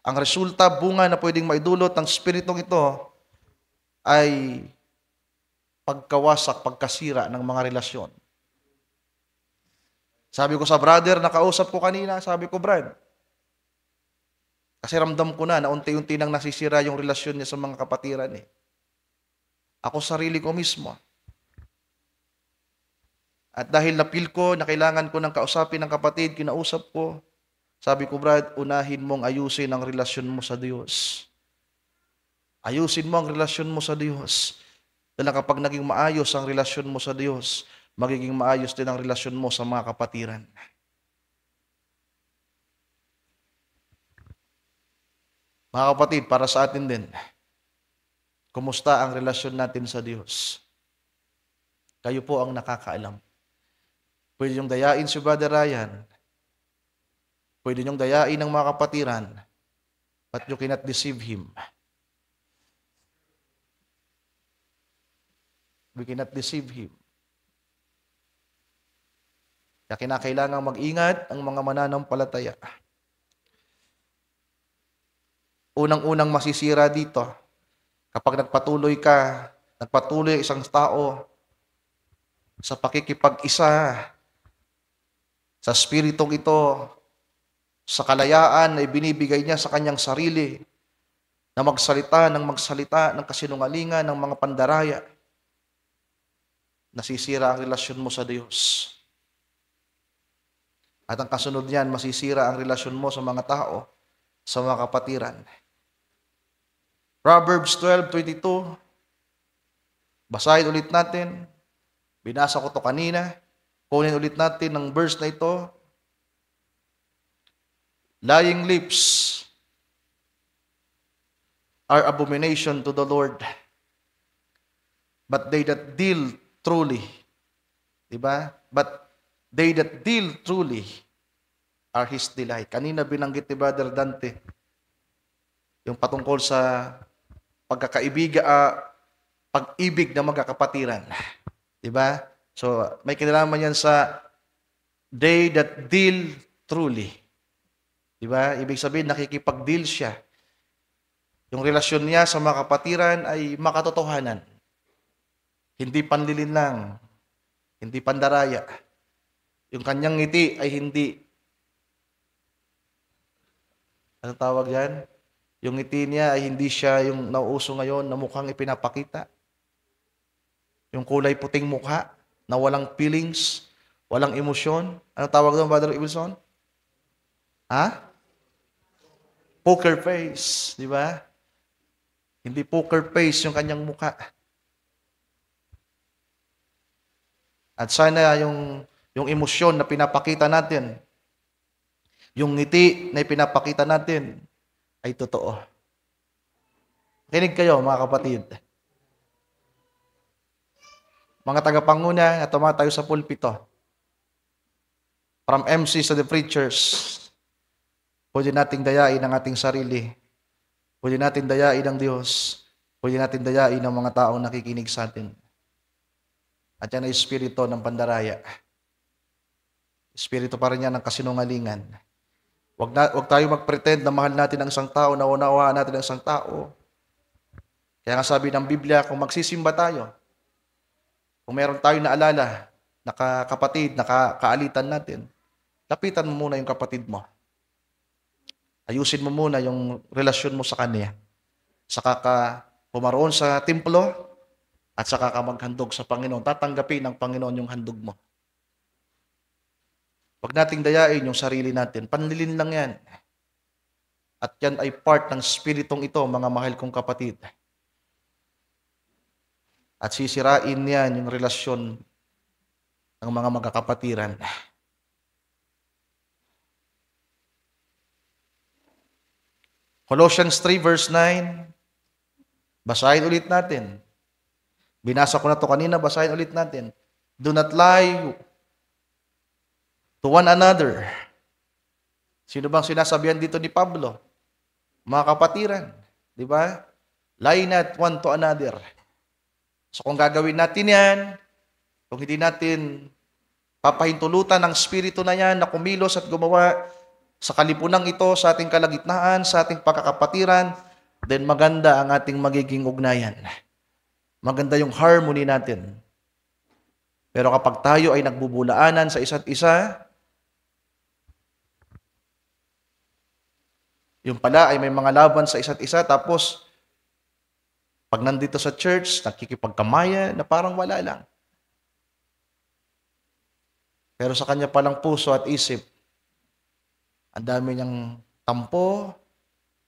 ang resulta, bunga na pwedeng maidulot ng spiritong ito ay pagkawasak, pagkasira ng mga relasyon. Sabi ko sa brother na kausap ko kanina, sabi ko, Brad, kasi ramdam ko na unti-unti nang nasisira yung relasyon niya sa mga kapatiran eh. Ako sarili ko mismo. At dahil napil ko na kailangan ko ng kausapin ng kapatid, kinausap ko, sabi ko, Brad, unahin mong ayusin ang relasyon mo sa Diyos. Ayusin mo ang relasyon mo sa Diyos. Dahil kapag naging maayos ang relasyon mo sa Diyos, magiging maayos din ang relasyon mo sa mga kapatiran. Mga kapatid, para sa atin din, kumusta ang relasyon natin sa Diyos? Kayo po ang nakakaalam. Pwede niyong dayain si Brother Ryan. Pwede niyong dayain ang mga kapatiran. But you cannot deceive him. We cannot deceive him. Kaya kinakailangan mag-ingat ang mga mananampalataya. Unang-unang masisira dito, kapag nagpatuloy isang tao sa pakikipag-isa sa spiritong ito, sa kalayaan na ibinibigay niya sa kanyang sarili, na magsalita ng kasinungalingan, ng mga pandaraya, nasisira ang relasyon mo sa Diyos. At ang kasunod niyan, masisira ang relasyon mo sa mga tao, sa mga kapatiran. Proverbs 12:22. Basahin ulit natin. Binasa ko to kanina. Kunin ulit natin ang verse na ito. Lying lips are abomination to the Lord, but they that deal truly, diba? But they that deal truly are His delight. Kanina binanggit ni Brother Dante yung patungkol sa pag-ibig ng magkakapatiran. Diba? So, may kinalaman yan sa they that deal truly. Diba? Ibig sabihin, nakikipag-deal siya. Yung relasyon niya sa mga kapatiran ay makatotohanan. Hindi panlilin lang. Hindi pandaraya. Yung kanyang ngiti ay hindi, anong tawag yan? Yung ngiti niya ay hindi siya yung nauuso ngayon na mukhang ipinapakita. Yung kulay puting mukha na walang feelings, walang emosyon. Anong tawag doon, Brother Wilson? Ha? Poker face, di ba? Hindi poker face yung kanyang mukha. At sana yung emosyon na pinapakita natin, yung ngiti na pinapakita natin, ay totoo. Kinig kayo, mga kapatid. Mga tagapanguna na tumatayo sa pulpito, from MCs to the preachers, pwede nating dayain ang ating sarili. Pwede natin dayain ang Diyos. Pwede natin dayain ang mga taong nakikinig sa atin. At yan ay espiritu ng pandaraya. Espiritu pa rin yan ng kasinungalingan. Huwag tayo mag-pretend na mahal natin ang isang tao, na unawaan natin ang isang tao. Kaya nga sabi ng Biblia, kung magsisimba tayo, kung meron tayo naalala, na kapatid, na kaalitan natin, lapitan mo muna yung kapatid mo. Ayusin mo muna yung relasyon mo sa kanya. Saka ka pumaroon sa templo, at saka ka maghandog sa Panginoon. Tatanggapin ng Panginoon yung handog mo. Huwag nating dayain yung sarili natin. Panlilin lang yan. At yan ay part ng spiritong ito, mga mahal kong kapatid. At sisirain yan yung relasyon ng mga magkakapatiran. Colossians 3 verse 9. Basahin ulit natin. Binasa ko na to kanina, basahin ulit natin. Do not lie to one another. Sino bang sinasabihan dito ni Pablo? Mga kapatiran. Di ba? Lie not one to another. So kung gagawin natin yan, kung hindi natin papahintulutan ng spirito na yan na kumilos at gumawa sa kalipunang ito, sa ating kalagitnaan, sa ating pagkakapatiran, then maganda ang ating magiging ugnayan. Maganda yung harmony natin. Pero kapag tayo ay nagbubulaanan sa isa't isa, yung pala ay may mga laban sa isa't isa, tapos pag nandito sa church, nakikipagkamaya na parang wala lang. Pero sa kanya palang puso at isip, ang dami niyang tampo,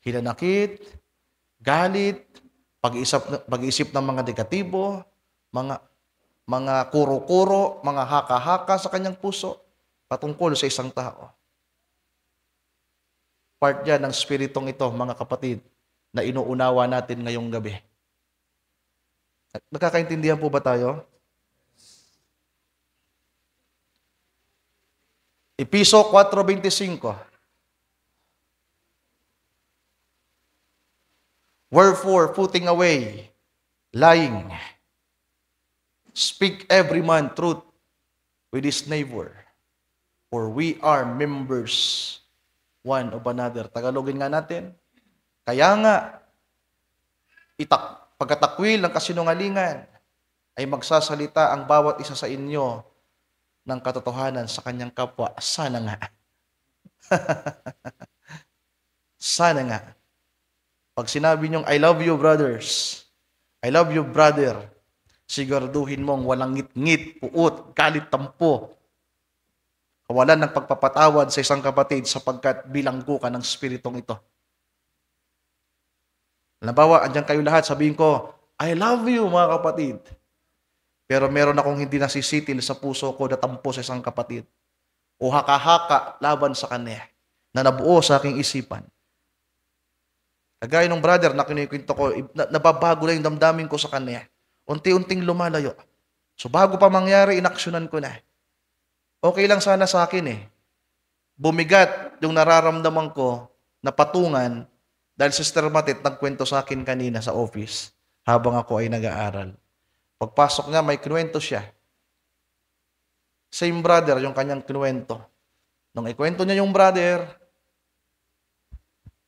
hinanakit, galit, pag-iisip ng mga negatibo, mga kuro-kuro, mga haka-haka sa kanyang puso patungkol sa isang tao. Part yan ng spiritong ito, mga kapatid, na inuunawa natin ngayong gabi. Nagkakaintindihan po ba tayo? Episo 4:25. Wherefore, putting away lying, speak every man truth with his neighbor, for we are members one of another. Tagalogin nga natin. Kaya nga, pagkatakwil ng kasinungalingan, ay magsasalita ang bawat isa sa inyo ng katotohanan sa kanyang kapwa. Sana nga. Sana nga. Pag sinabi niyong, I love you, brothers. I love you, brother. Siguraduhin mong walang ngit-ngit, puot, galit, tampo. Kawalan ng pagpapatawad sa isang kapatid sapagkat bilanggo ka ng spiritong ito. Halimbawa, andyan kayo lahat, sabihin ko, I love you, mga kapatid. Pero meron akong hindi nasisitil sa puso ko na tampo sa isang kapatid. O haka-haka laban sa kanya na nabuo sa aking isipan. Kagaya ng brother na kinikwento ko, nababago na yung damdamin ko sa kanya. Unti-unting lumalayo. So bago pa mangyari, inaksyonan ko na. Okay lang sana sa akin eh. Bumigat yung nararamdaman ko na patungan dahil Sister Matit nagkwento sa akin kanina sa office habang ako ay nag-aaral. Pagpasok niya, may kinuwento siya. Same brother yung kanyang kinuwento. Nung ikwento niya yung brother,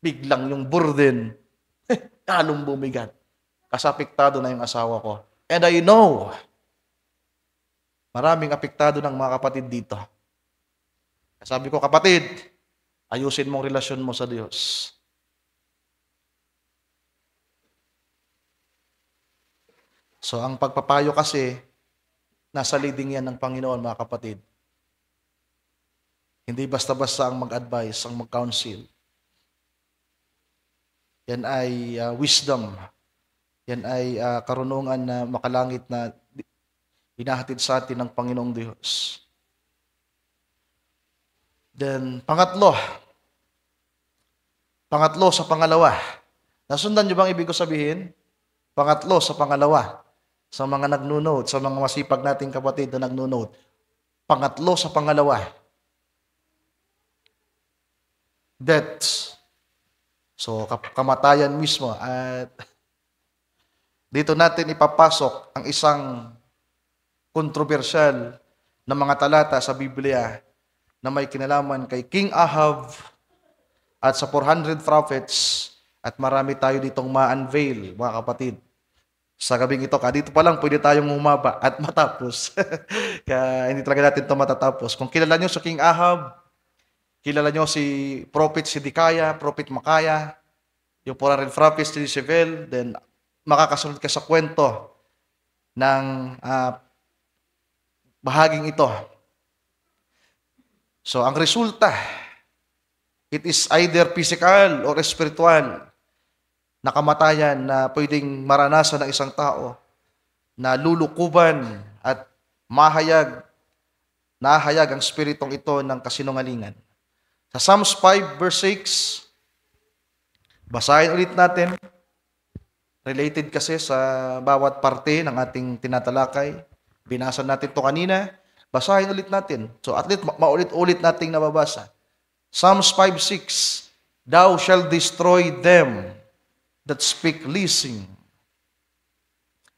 biglang yung burden, halong bumigat. Kasi apektado na yung asawa ko. And I know, maraming apektado ng mga kapatid dito. Sabi ko, kapatid, ayusin mong relasyon mo sa Diyos. So, ang pagpapayo kasi, nasa leading yan ng Panginoon, mga kapatid. Hindi basta-basta ang mag-advise, ang mag-counsel. Yan ay wisdom. Yan ay karunungan na makalangit na hinahatid sa atin ng Panginoong Diyos. Then, pangatlo sa pangalawa. Nasundan niyo bang ibig ko sabihin? Pangatlo sa pangalawa. Sa mga nagnunote, sa mga masipag nating kapatid na nagnunote. Pangatlo sa pangalawa. Death. So, kamatayan mismo. At dito natin ipapasok ang isang kontrobersyal na mga talata sa Biblia na may kinalaman kay King Ahab at sa 400 prophets at marami tayo ditong ma-unveil, mga kapatid. Sa gabing ito, dito pa lang pwede tayong humaba at matapos. Kaya hindi talaga natin ito matatapos. Kung kilala nyo sa King Ahab, kilala nyo si Prophet Sidikaya, Prophet Makaya, yung 400 prophets ni Jezebel, then makakasunod ka sa kwento ng bahaging ito. So, ang resulta, it is either physical or spiritual na kamatayan na pwedeng maranasan ng isang tao na lulukuban at nahayag ang spiritong ito ng kasinungalingan. Sa Psalms 5 verse 6, basahin ulit natin. Related kasi sa bawat parte ng ating tinatalakay. Binasa natin ito kanina. Basahin ulit natin. So at least maulit-ulit nating nababasa. Psalms 5:6, Thou shalt destroy them that speak leasing.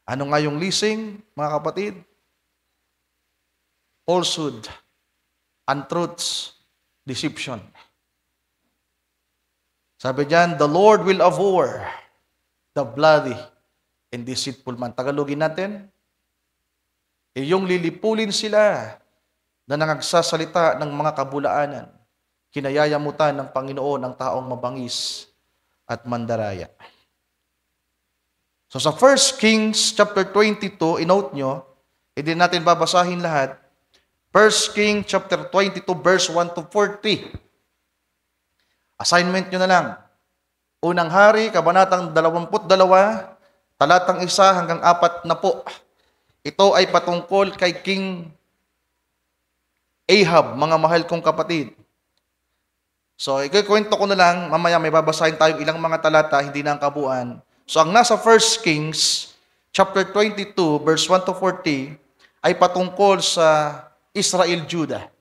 Ano nga yung leasing, mga kapatid? Falsehood, untruths, deception. Sabi diyan, the Lord will abhor the bloody and deceitful man. Tagalogin natin, yung lilipulin sila na nangagsasalita ng mga kabulaanan, kinayayamutan ng Panginoon ang taong mabangis at mandaraya. So sa 1 Kings chapter 22, inote nyo, hindi natin babasahin lahat. 1 Kings chapter 22 verse 1 to 40. Assignment nyo na lang. Unang Hari, kabanatang 22, talatang 1 hanggang 4 na po. Ito ay patungkol kay King Ahab, mga mahal kong kapatid. So, ikukwento ko na lang, mamaya may babasahin tayong ilang mga talata, hindi na ang kabuuan. So, ang nasa 1 Kings, chapter 22, verse 1 to 40, ay patungkol sa Israel-Judah.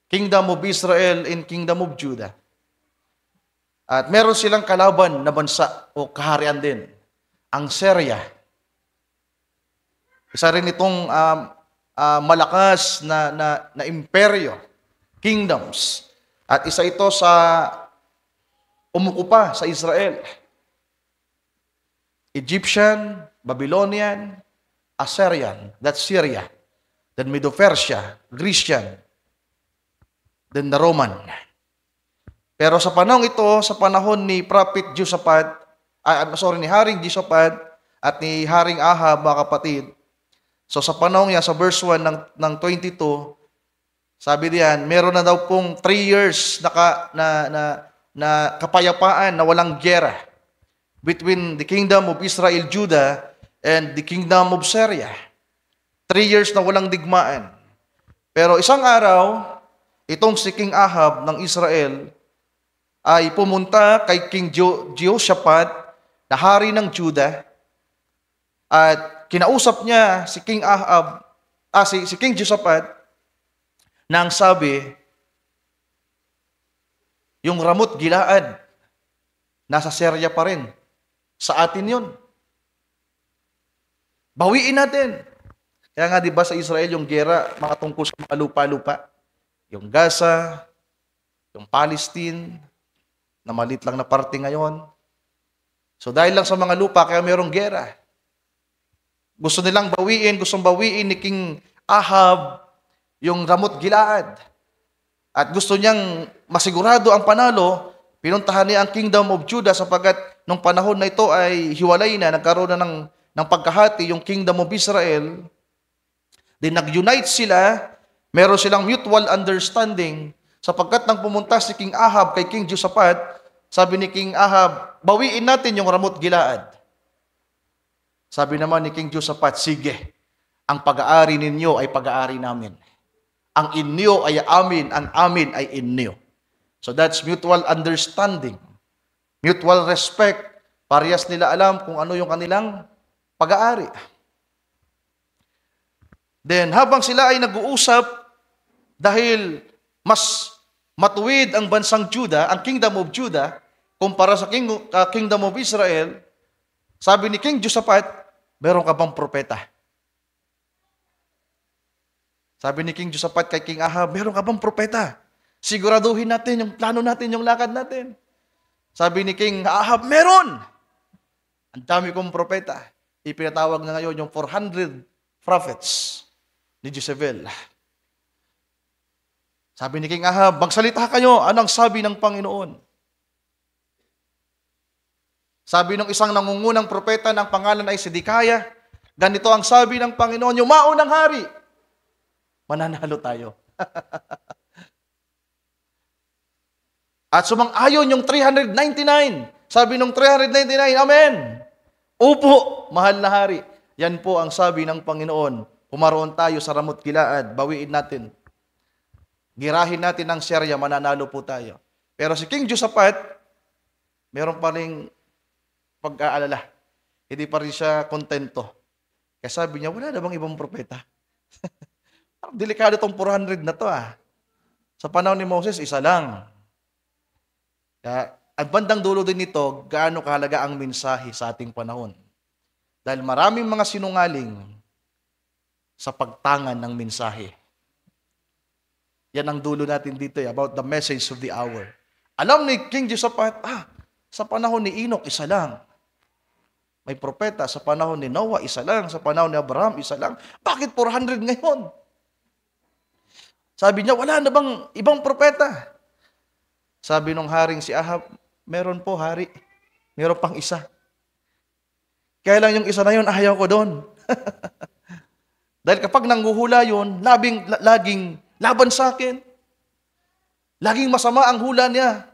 Kingdom of Israel and Kingdom of Judah. At meron silang kalaban na bansa o kaharian din, ang Syria. Isa rin itong malakas na imperyo, kingdoms. At isa ito sa umukupa sa Israel. Egyptian, Babylonian, Assyrian, that's Syria. Then Medo-Persia, Grecian, then the Roman. Pero sa panahon ito, sa panahon ni Prophet Josaphat, ni Haring Josaphat at ni Haring Ahab, mga kapatid, so sa panahon niya, sa verse 1 ng 22, sabi diyan, meron na daw pong 3 years na kapayapaan na walang giyera between the kingdom of Israel, Judah, and the kingdom of Syria. 3 years na walang digmaan. Pero isang araw, itong si King Ahab ng Israel ay pumunta kay King Jehoshaphat, na hari ng Judah, at kinausap niya si King Ahab, si King Jehoshaphat, nang sabi, yung Ramot Gilead, nasa Syria pa rin. Sa atin yun. Bawiin natin. Kaya nga, di ba sa Israel, yung gera, mga tungkol sa mga lupa-lupa. Yung Gaza, yung Palestine, na malit lang na parte ngayon. So dahil lang sa mga lupa, kaya mayroong gera. Gusto nilang bawiin, gustong bawiin ni King Ahab yung Ramot Gilead. At gusto niyang masigurado ang panalo, pinuntahan niya ang Kingdom of Judah sapagkat nung panahon na ito ay hiwalay na, nagkaroon na ng pagkahati yung Kingdom of Israel. Then nag-unite sila, meron silang mutual understanding sapagkat nang pumunta si King Ahab kay King Jehoshaphat, sabi ni King Ahab, bawiin natin yung Ramot Gilead. Sabi naman ni King Jehoshaphat, sige, ang pag-aari ninyo ay pag-aari namin. Ang inyo ay amin, ang amin ay inyo. So that's mutual understanding, mutual respect. Parehas nila alam kung ano yung kanilang pag-aari. Then habang sila ay nag-uusap, dahil mas matuwid ang bansang Judah, ang Kingdom of Judah, kumpara sa Kingdom of Israel, sabi ni King Jehoshaphat, meron ka bang propeta? Sabi ni King Jehoshaphat kay King Ahab, meron ka bang propeta? Siguraduhin natin yung plano natin, yung lakad natin. Sabi ni King Ahab, meron! Ang dami kong propeta. Ipinatawag na ngayon yung 400 prophets ni Jezebel. Sabi ni King Ahab, magsalita kayo, anong sabi ng Panginoon? Sabi ng isang nangungunang propeta ng pangalan ay Sedekaya, ganito ang sabi ng Panginoon, yung maunang hari, mananalo tayo. At sumang-ayon yung 399. Sabi ng 399, Amen. Upo, mahal na hari. Yan po ang sabi ng Panginoon. Pumaroon tayo sa Ramot Gilead, bawiin natin. Girahin natin ang Syria, mananalo po tayo. Pero si King Jehoshaphat, meron pa rin pag-aalala. Hindi pa rin siya kontento. Kaya sabi niya, wala na bang ibang propeta? Delikado tong 400 na to Sa panahon ni Moses, isa lang. Kaya, ang bandang dulo din nito, gaano kahalaga ang mensahe sa ating panahon. Dahil maraming mga sinungaling sa pagtangan ng mensahe. Yan ang dulo natin dito about the message of the hour. Alam ni King Jehoshaphat, sa panahon ni Enoch, isa lang. May propeta sa panahon ni Noah, isa lang. Sa panahon ni Abraham, isa lang. Bakit 400 ngayon? Sabi niya, wala na bang ibang propeta? Sabi nung haring si Ahab, meron po hari. Meron pang isa. Kaya lang yung isa na yun, ayaw ko doon. Dahil kapag nanghuhula yun, laging laban sa akin. Laging masama ang hula niya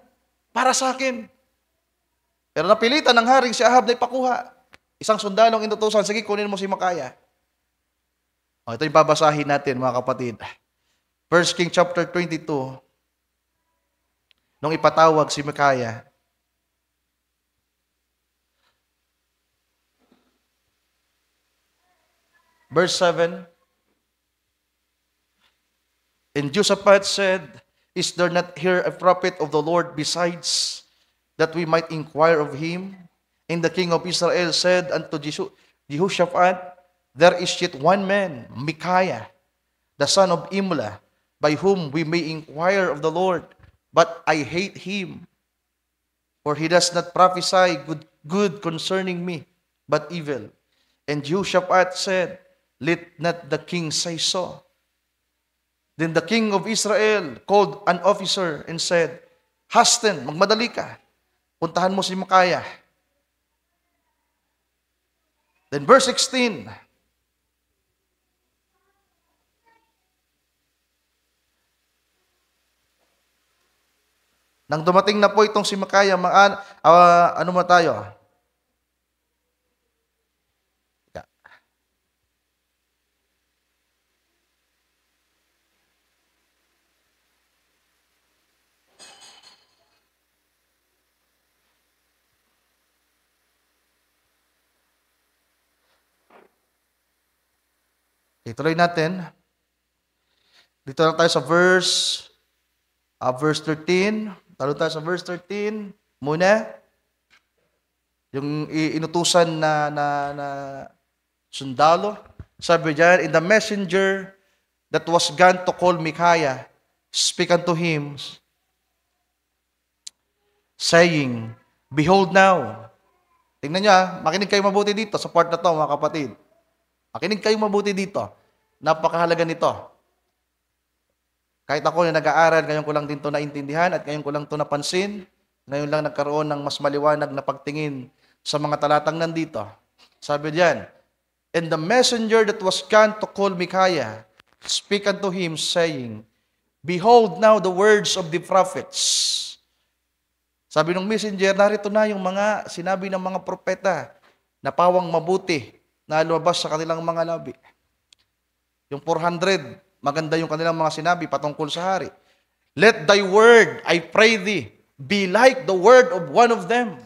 para sa akin. Pero napilitan ng haring si Ahab na ipakuha. Isang sundalong inutusan, sige, kunin mo si Mikaya. O, ito yung babasahin natin, mga kapatid. 1 King chapter 22, nung ipatawag si Mikaya. Verse 7, And Jehoshaphat said, Is there not here a prophet of the Lord besides, that we might inquire of him? And the king of Israel said unto Jehoshaphat, There is yet one man, Micaiah, the son of Imlah, by whom we may inquire of the Lord, but I hate him, for he does not prophesy good concerning me, but evil. And Jehoshaphat said, Let not the king say so. Then the king of Israel called an officer and said, Hasten, magmadali ka. Puntahan mo si Micaiah. Then verse 16. Nang dumating na po itong si Micaiah, ano mo tayo? Ituloy natin. Dito na tayo sa verse 13. Talo tayo sa verse 13. Muna, yung inutusan na sundalo. Sabi diyan, And the messenger that was gone to call Micaiah, speak unto him, saying, Behold now. Tingnan niyo, makinig kayo mabuti dito sa part na to, mga kapatid. Makinig kayo mabuti dito. Napakahalaga nito. Kahit ako na nag-aaral, ngayon ko lang din ito naintindihan at ngayon ko lang ito napansin. Ngayon lang nagkaroon ng mas maliwanag na pagtingin sa mga talatang nandito. Sabi diyan, And the messenger that was gone to call Micaiah, speak unto him, saying, Behold now the words of the prophets. Sabi ng messenger, narito na yung mga sinabi ng mga propeta na pawang mabuti na lumabas sa kanilang mga labi. Yung 400, maganda yung kanilang mga sinabi patungkol sa hari. Let thy word, I pray thee, be like the word of one of them.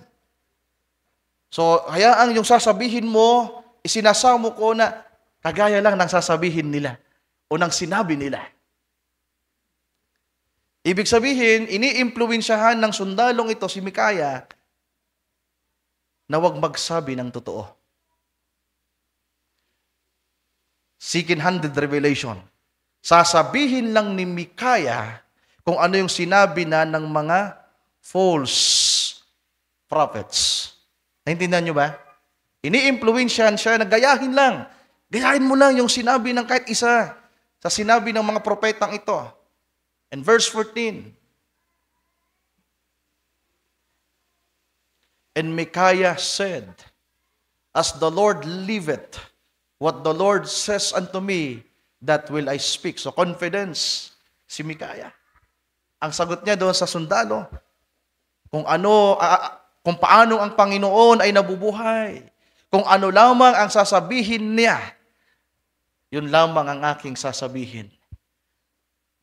So, hayaan yung sasabihin mo, isinasamo ko na kagaya lang ng sasabihin nila o ng sinabi nila. Ibig sabihin, ini-impluwensyahan ng sundalong ito si Micaiah na huwag magsabi ng totoo. Second-handed revelation. Sasabihin lang ni Micaiah kung ano yung sinabi na ng mga false prophets. Naintindihan nyo ba? Ini-impluwensyahan siya, nagayahin lang. Gayahin mo lang yung sinabi ng kahit isa sa sinabi ng mga propetang ito. And verse 14. And Micaiah said, As the Lord liveth, what the Lord says unto me, that will I speak. So confidence si Micaiah. Ang sagot niya doon sa sundalo, kung paano ang Panginoon ay nabubuhay, kung ano lamang ang sasabihin niya, yun lamang ang aking sasabihin.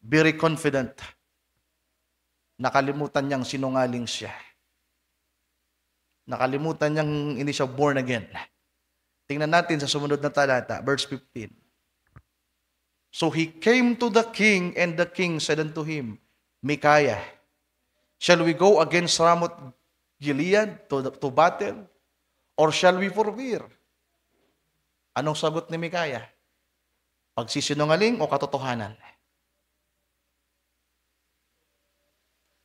Very confident. Nakalimutan niyang sinungaling siya. Nakalimutan niyang hindi siya born again. Tingnan natin sa sumunod na talata, verse 15. So he came to the king, and the king said unto him, Micaiah, shall we go against Ramoth Gilead to battle? Or shall we forbear? Anong sagot ni Micaiah? Pagsisinungaling o katotohanan?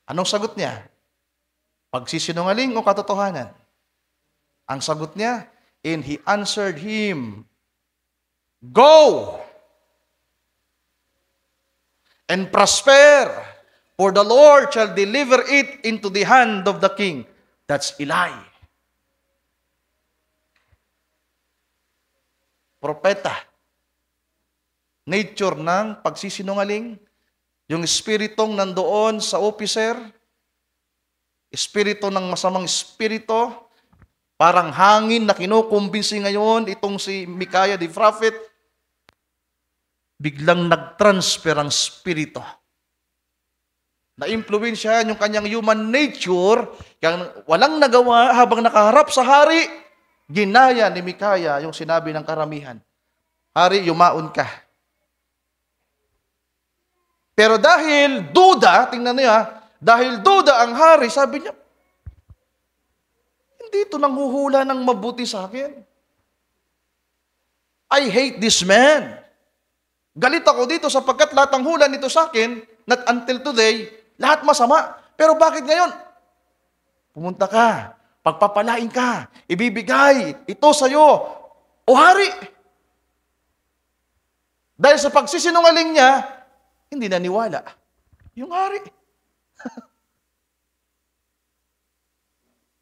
Anong sagot niya? Pagsisinungaling o katotohanan? Ang sagot niya, And he answered him, Go and prosper, for the Lord shall deliver it into the hand of the king. That's Eli. Propeta. Nature ng pagsisinungaling, yung espiritong nandoon sa officer, espiritu ng masamang espiritu, parang hangin na kinukumbinsi ngayon itong si Micaiah the prophet, biglang nag-transfer ang espiritu. Na-impluwensyahan yung kanyang human nature, kaya walang nagawa habang nakaharap sa hari, ginaya ni Micaiah yung sinabi ng karamihan. Hari, yumaon ka. Pero dahil duda, tingnan niya, dahil duda ang hari, sabi niya, hindi ito nanghuhula ng mabuti sa akin. I hate this man. Galit ako dito sapagkat lahat ng hula nito sa akin, not until today, lahat masama. Pero bakit ngayon? Pumunta ka, pagpapalain ka, ibibigay ito sa'yo, o hari. Dahil sa pagsisinungaling niya, hindi naniwala yung hari.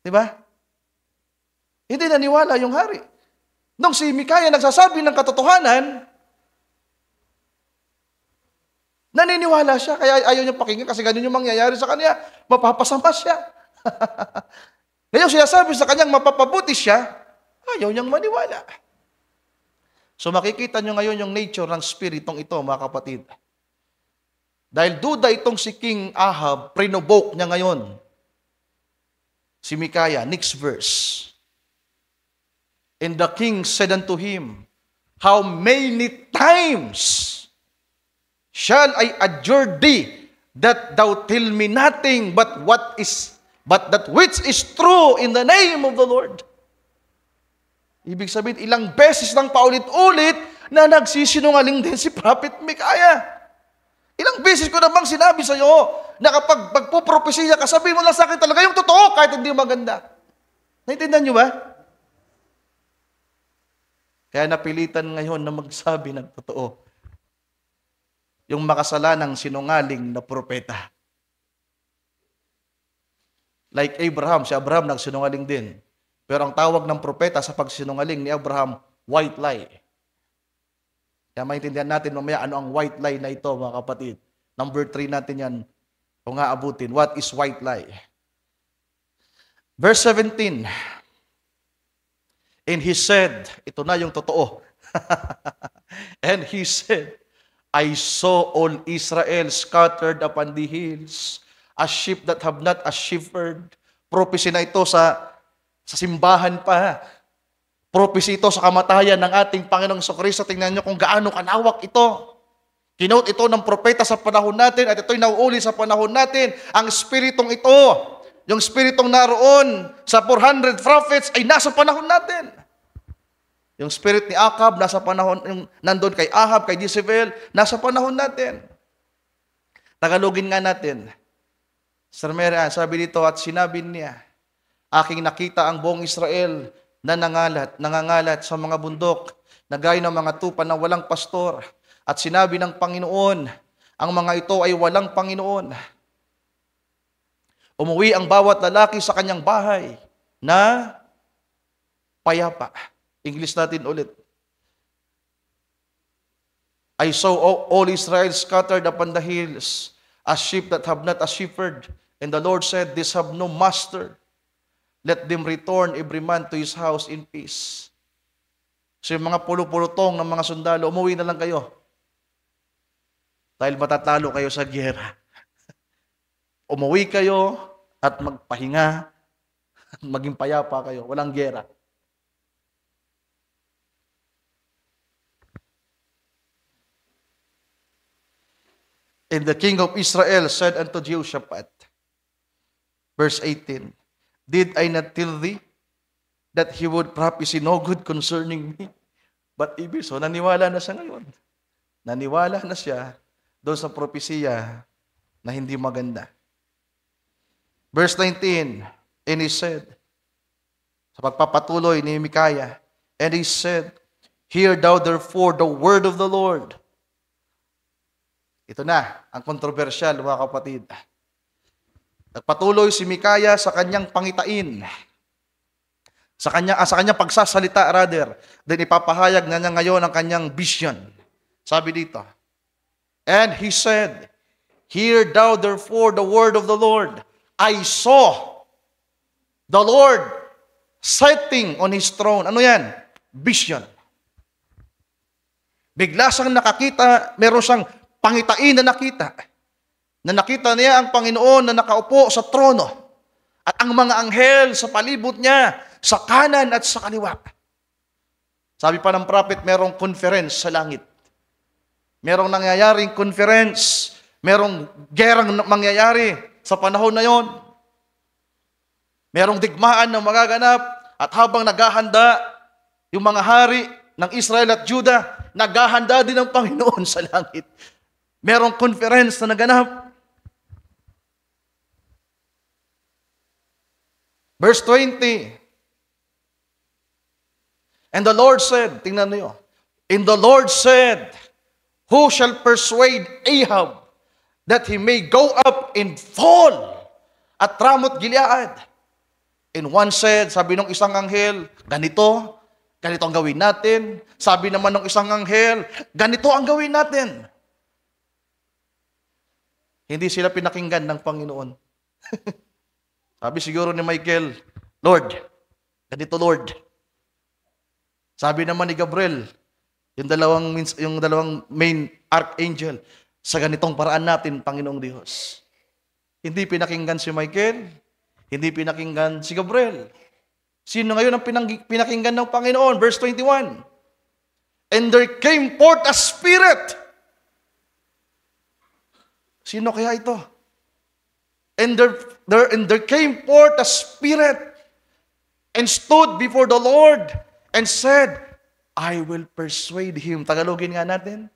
Diba? Hindi naniwala yung hari. Nung si Micaiah nagsasabi ng katotohanan, naniniwala siya, kaya ayaw niya pakinggan kasi ganun yung mangyayari sa kanya. Mapapasama siya. Ngayon siya sabi sa kanyang mapapabuti siya, ayaw niyang maniwala. So makikita niyo ngayon yung nature ng spiritong ito, mga kapatid. Dahil duda itong si King Ahab, prinovoke niya ngayon si Micaiah. Next verse. And the king said unto him, How many times shall I adjure thee that thou tell me nothing but that which is true in the name of the Lord? Ibig sabihin, ilang beses nang paulit-ulit na nagsisinungaling din si Prophet Micaiah. Ilang beses ko namang sinabi sa iyo na kapag magpupropesiya ka, sabihin mo lang sa akin talaga yung totoo kahit hindi maganda. Naintindihan niyo ba? Kaya napilitan ngayon na magsabi ng totoo yung makasalanang sinungaling na propeta. Like Abraham, si Abraham nagsinungaling din. Pero ang tawag ng propeta sa pagsinungaling ni Abraham, white lie. Kaya maintindihan natin mamaya ano ang white lie na ito, mga kapatid. Number 3 natin yan kung aabutin. What is white lie? Verse 17. And he said, ito na yung totoo. And he said, I saw all Israel scattered upon the hills, as sheep that have not a shepherd. Prophecy na ito sa simbahan pa. Prophecy ito sa kamatayan ng ating Panginoong Jesucristo. Tingnan nyo kung gaano kalawak ito. Kinote ito ng propeta sa panahon natin at ito'y nauuli sa panahon natin. Ang spiritong ito, yung spiritong naroon sa 400 prophets ay nasa panahon natin. Yung spirit ni Ahab, nasa panahon, yung nandun kay Ahab, kay Jezebel, nasa panahon natin. Tagalogin nga natin. Sir Marian, sabi dito, at sinabi niya, aking nakita ang buong Israel na nangangalat sa mga bundok, na gaya ng mga tupa na walang pastor. At sinabi ng Panginoon, ang mga ito ay walang Panginoon. Umuwi ang bawat lalaki sa kanyang bahay na payapa. English natin ulit. I saw all Israel scattered upon the hills, as sheep that have not a shepherd. And the Lord said, these have no master. Let them return every man to his house in peace. So yung mga pulupulutong ng mga sundalo, umuwi na lang kayo. Dahil matatalo kayo sa giyera. Umuwi kayo at magpahinga at maging payapa kayo. Walang giyera. And the king of Israel said unto Jehoshaphat, verse 18, Did I not tell thee that he would prophesy no good concerning me? But ibig so, naniwala na siya ngayon. Naniwala na siya doon sa propesiya na hindi maganda. Verse 19, and he said, sa pagpapatuloy ni Micaiah, And he said, Hear thou therefore the word of the Lord. Ito na, ang kontrobersyal, mga kapatid. Nagpatuloy si Mikaya sa kanyang pangitain. Sa kanyang pagsasalita, rather. Then ipapahayag na niya ngayon ang kanyang vision. Sabi dito, And he said, Hear thou therefore the word of the Lord. I saw the Lord sitting on His throne. Ano yan? Vision. Bigla siyang nakakita, meron siyang pangitain na nakita. Na nakita niya ang Panginoon na nakaupo sa trono. At ang mga anghel sa palibot niya, sa kanan at sa kaliwa. Sabi pa ng prophet, merong conference sa langit. Merong nangyayaring conference, merong gerang mangyayari sa panahon na yon. Merong digmaan na magaganap at habang naghahanda yung mga hari ng Israel at Judah, naghahanda din ang Panginoon sa langit. Merong conference na naganap. Verse 20. And the Lord said, tingnan niyo, And the Lord said, Who shall persuade Ahab that he may go up and fall at Ramoth Gilead? And one said, sabi ng isang anghel, ganito ang gawin natin. Sabi naman ng isang anghel, ganito ang gawin natin. Hindi sila pinakinggan ng Panginoon. Sabi siguro ni Michael, Lord, ganito Lord. Sabi naman ni Gabriel, yung dalawang main archangel, sa ganitong paraan natin, Panginoong Diyos. Hindi pinakinggan si Michael, hindi pinakinggan si Gabriel. Sino ngayon ang pinakinggan ng Panginoon? Verse 21. And there came forth a spirit. Sino kaya ito? And there came forth a spirit and stood before the Lord and said, I will persuade him. Tagalogin nga natin.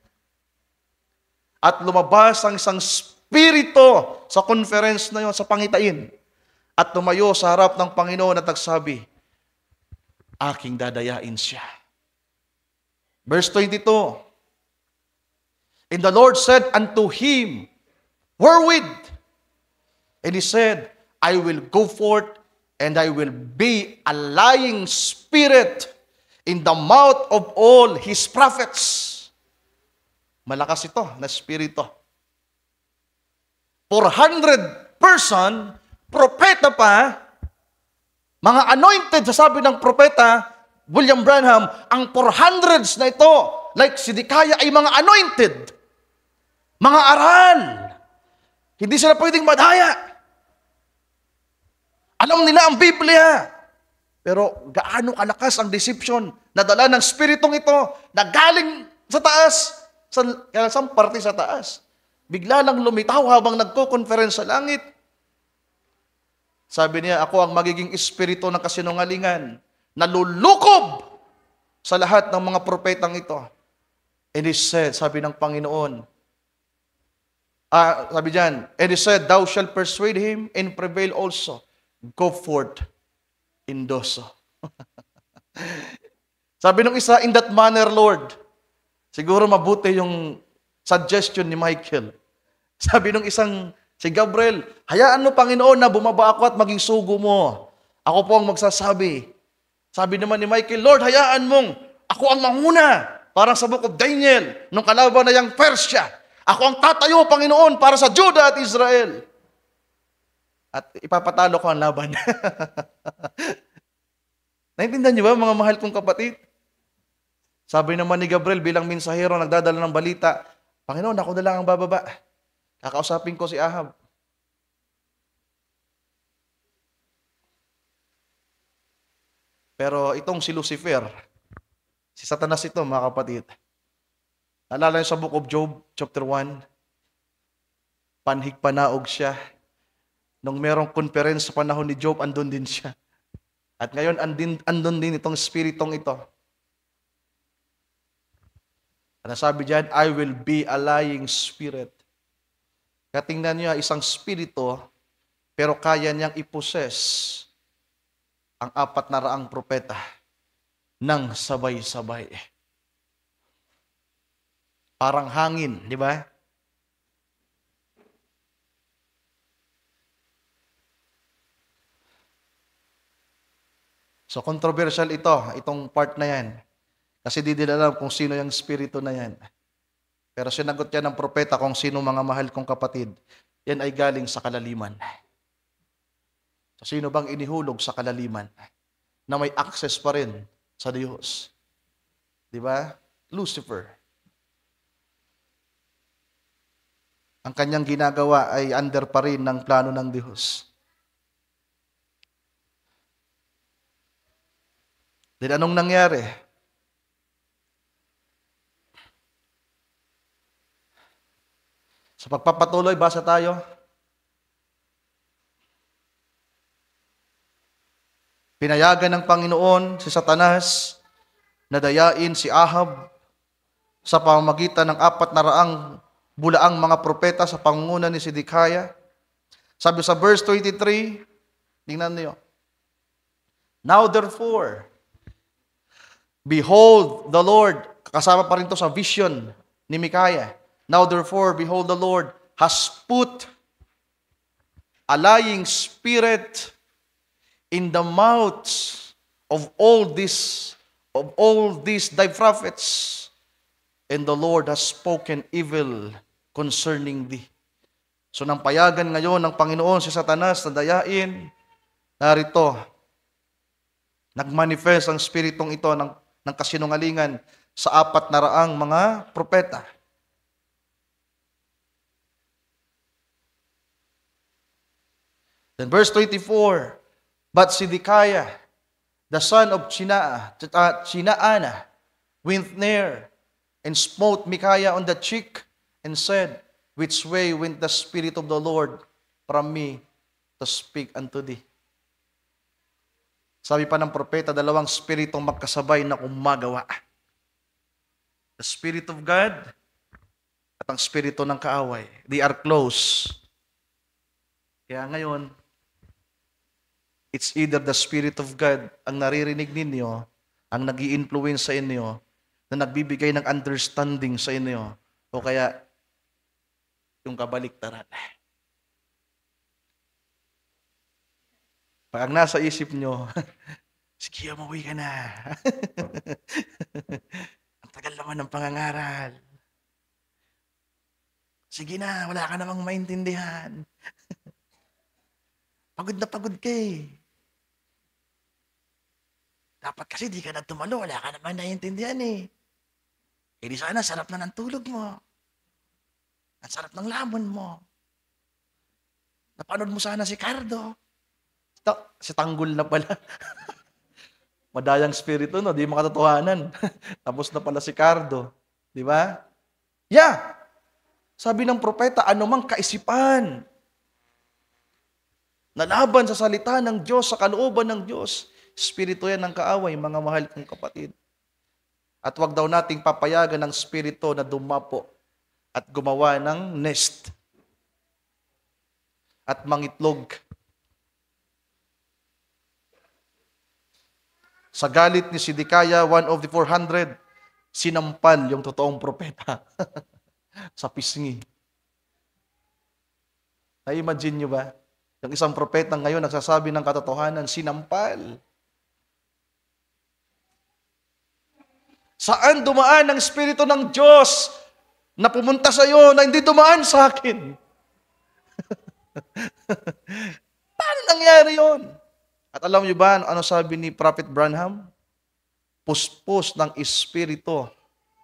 At lumabas ang isang spirito sa conference na yon, sa pangitain. At tumayo sa harap ng Panginoon at nagsabi, aking dadayain siya. Verse 22. And the Lord said unto him, Wherewith? And he said, I will go forth and I will be a lying spirit in the mouth of all his prophets. Malakas ito na spirito. 400 person, propeta pa, mga anointed, sasabi ng propeta, William Branham, ang 400s na ito, like si Dikaya, ay mga anointed. Mga aral. Hindi sila pwedeng madaya. Alam nila ang Biblia. Pero gaano kalakas ang deception na dala ng spiritong ito na galing sa taas, sa parte sa taas. Bigla lang lumitaw habang nagko-conference sa langit. Sabi niya, ako ang magiging espiritu ng kasinungalingan na lulukob sa lahat ng mga propetang ito. And he said, sabi ng Panginoon, sabi diyan, and he said, thou shalt persuade him and prevail also. Go forth in do so. Sabi nung isa, in that manner, Lord. Siguro mabuti yung suggestion ni Michael. Sabi nung isang, si Gabriel, hayaan mo, Panginoon, na bumaba ako at maging sugo mo. Ako po ang magsasabi. Sabi naman ni Michael, Lord, hayaan mong ako ang manguna. Parang sa book of Daniel, nung kalaban na yung Persia. Ako ang tatayo, Panginoon, para sa Judah at Israel. At ipapatalo ko ang laban. Naintindihan niyo ba, mga mahal kong kapatid? Sabi naman ni Gabriel bilang mensahero, nagdadala ng balita, Panginoon, ako na lang ang bababa. Kakausapin ko si Ahab. Pero itong si Lucifer, si Satanas ito, mga kapatid. Naalala niyo sa book of Job, chapter 1, panhigpanaog siya. Nung merong conference sa panahon ni Job, andun din siya. At ngayon, andun din itong spiritong ito. At sabi diyan, I will be a lying spirit. Katingnan niyo, isang spirito, pero kaya niyang iposes ang 400 propeta. ng sabay-sabay. Parang hangin, di ba? So, controversial itong part na yan. Kasi di nila alam kung sino yung spirito na yan. Pero sinagot yan ng propeta kung sino mga mahal kong kapatid. Yan ay galing sa kalaliman. So, sino bang inihulog sa kalaliman na may access pa rin sa Diyos? Di ba? Lucifer. Ang kanyang ginagawa ay under pa rin ng plano ng Diyos. Then anong nangyari? Sa pagpapatuloy, basa tayo. Pinayagan ng Panginoon si Satanas na dayain si Ahab sa pamamagitan ng 400 bulaang mga propeta sa pangunguna ni Sidikaya. Sabi sa verse 23, tingnan niyo. Now therefore, behold the Lord, kasama pa rin to sa vision ni Micaiah. Now therefore, behold the Lord has put a lying spirit in the mouths of all these thy prophets, and the Lord has spoken evil concerning thee. So nang payagan ngayon ng Panginoon si Satanas na dayain, narito, nagmanifest ang spiritong ito ng kasinungalingan sa 400 mga propeta. Then verse 24, but Sidikaya, the son of Chinaana, went near and smote Micaiah on the cheek and said, which way went the Spirit of the Lord from me to speak unto thee? Sabi pa ng propeta, 2 spiritong magkasabay na gumagawa. The Spirit of God at ang spirito ng kaaway. They are close. Kaya ngayon, it's either the Spirit of God ang naririnig ninyo, ang nag-i-influence sa inyo, na nagbibigay ng understanding sa inyo, o kaya yung kabaliktaran. Pag ang nasa isip nyo, sige, umuwi ka na. Ang tagal naman ng pangangaral. Sige na, wala ka namang maintindihan. Pagod na pagod ka eh. Dapat kasi di ka na tumalo, wala ka naman naiintindihan eh. Eh di sana, sarap na ng tulog mo. Ang sarap ng lamon mo. Napanood mo sana si Cardo. Si Tanggol na pala. Madayang spirito, no? Di makatotohanan. Tapos na pala si Cardo. Di ba? Yeah! Sabi ng propeta, anumang kaisipan na laban sa salita ng Diyos, sa kalooban ng Diyos, spirito yan ng kaaway, mga mahal kong kapatid. At wag daw nating papayagan ng spirito na dumapo at gumawa ng nest at mangitlog. Sa galit ni Sidikaya, one of the 400, sinampal yung totoong propeta sa pisngi. Na-imagine nyo ba? Yung isang propeta ngayon nagsasabi ng katotohanan, sinampal. Saan dumaan ang Espiritu ng Diyos na pumunta sa iyo na hindi dumaan sa akin? Paano nangyari yon? At alam niyo ba ano sabi ni Prophet Branham? Puspos ng Espiritu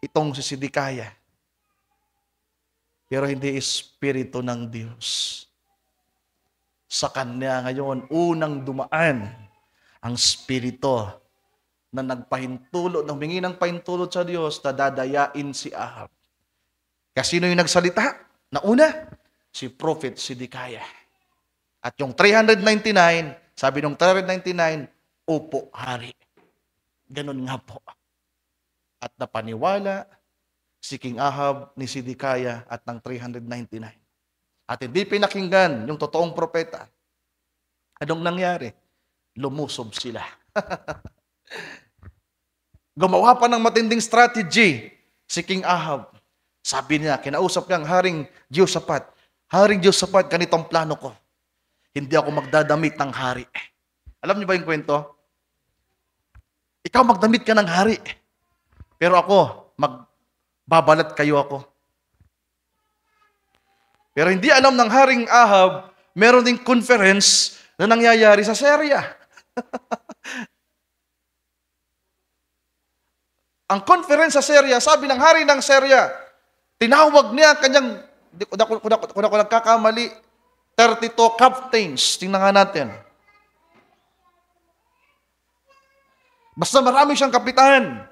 itong si Sidikaya. Pero hindi Espiritu ng Diyos. Sa kanya ngayon, unang dumaan ang Espiritu na nagpahintulot, nang humingi ng pahintulot sa Diyos na dadayain si Ahab. Kasi sino yung nagsalita? Nauna, si Prophet Sidikaya. At yung 399, sabi nung 399, upo, hari. Ganun nga po. At napaniwala si King Ahab ni Sidikaya at ng 399. At hindi pinakinggan yung totoong propeta. Anong nangyari? Lumusob sila. Gumawa pa ng matinding strategy si King Ahab. Sabi niya, kinausap niya ang Haring Jehoshaphat. Haring Jehoshaphat, ganitong plano ko. Hindi ako magdadamit ng hari. Alam niyo ba yung kwento? Ikaw magdamit ka ng hari. Pero ako, magbabalat kayo ako. Pero hindi alam ng Haring Ahab, meron ding conference na nangyayari sa Syria. Ang conference sa Syria, sabi ng hari ng Syria, tinawag niya kanyang, kung ako nagkakamali, 32 captains. Tingnan nga natin. Basta marami siyang kapitan.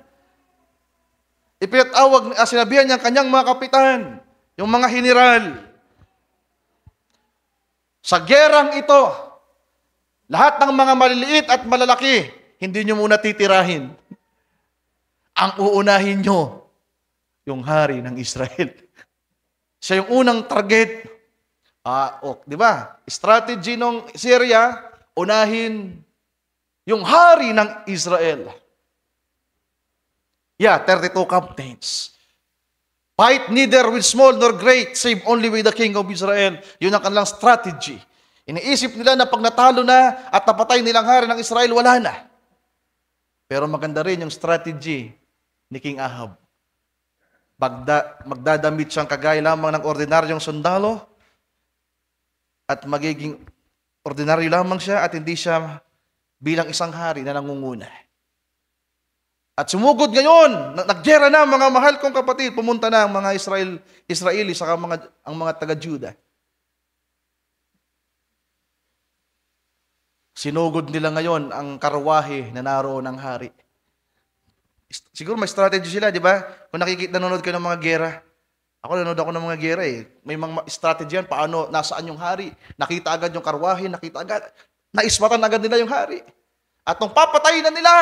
Ipinatawag, sinabihan niya kanyang mga kapitan, yung mga general. Sa gerang ito, lahat ng mga maliliit at malalaki, hindi nyo muna titirahin. Ang uunahin nyo, yung hari ng Israel. Siya yung unang target. Di ba? Strategy ng Syria, unahin yung hari ng Israel. 32 captains. Fight neither with small nor great, save only with the king of Israel. Yun ang kanilang strategy. Iniisip nila na pag natalo na at napatay nilang hari ng Israel, wala na. Pero maganda rin yung strategy ni King Ahab. Magdadamit siyang kagaya lamang ng ordinaryong sundalo at magiging ordinaryo lamang siya at hindi siya bilang isang hari na nangunguna. At sumugod ngayon, naggera na mga mahal kong kapatid, pumunta na ang mga Israeli saka ang mga taga-Juda. Sinugod nila ngayon ang karwahe na naroon ng hari. Siguro may strategy sila, di ba? Kung nanonood kayo ng mga gera. Nanonood ako ng mga gera eh. May mga strategy yan, paano, nasaan yung hari. Nakita agad yung karwahe, naismatan agad nila yung hari. At nung papatayin na nila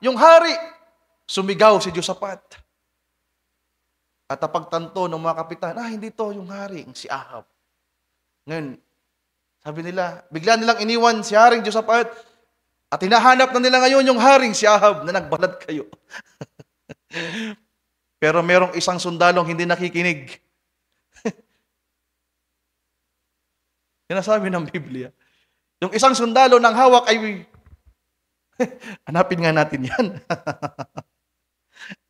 yung hari, sumigaw si Jehoshaphat. At napagtanto ng mga kapitan, hindi to yung hari, si Ahab. Ngayon, sabi nila, bigla nilang iniwan si Haring Jehoshaphat at hinahanap na nila ngayon yung haring si Ahab na nagbalad kayo. Pero merong isang sundalong hindi nakikinig. Yan ang sabi ng Biblia. Yung isang sundalo ng hawak ay hanapin nga natin yan.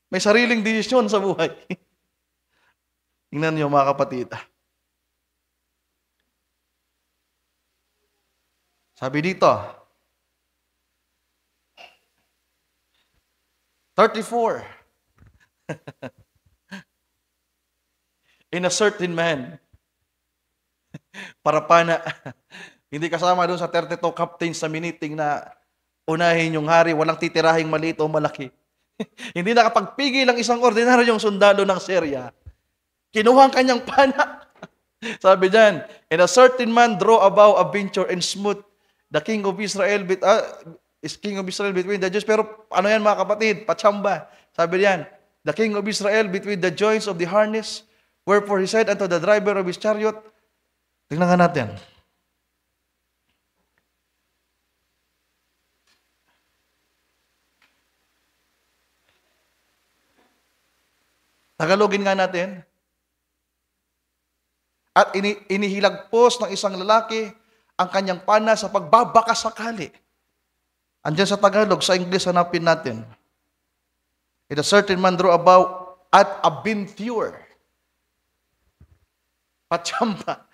May sariling desisyon sa buhay. Tingnan niyo mga kapatid. Sabi dito, 34. In a certain man. Parapana. Hindi kasama doon sa 32 captains sa miniting na unahin yung hari, walang titirahing maliit o malaki. Hindi nakapagpigil ang isang ordinaryong sundalo ng Syria. Kinuha ang kanyang pana. Sabi diyan, and a certain man draw a bow, a venture, and smote the king of Israel between the Jews. Pero ano yan mga kapatid? Patsamba. Sabi diyan, the king of Israel between the joints of the harness, wherefore he said unto the driver of his chariot. Tingnan nga natin. Tagalogin nga natin. At inihilagpos ng isang lalaki ang kanyang pana sa pagbabaka sakali. Andiyan sa Tagalog, sa English hanapin natin. And a certain man drew about at a binture. Patsamba.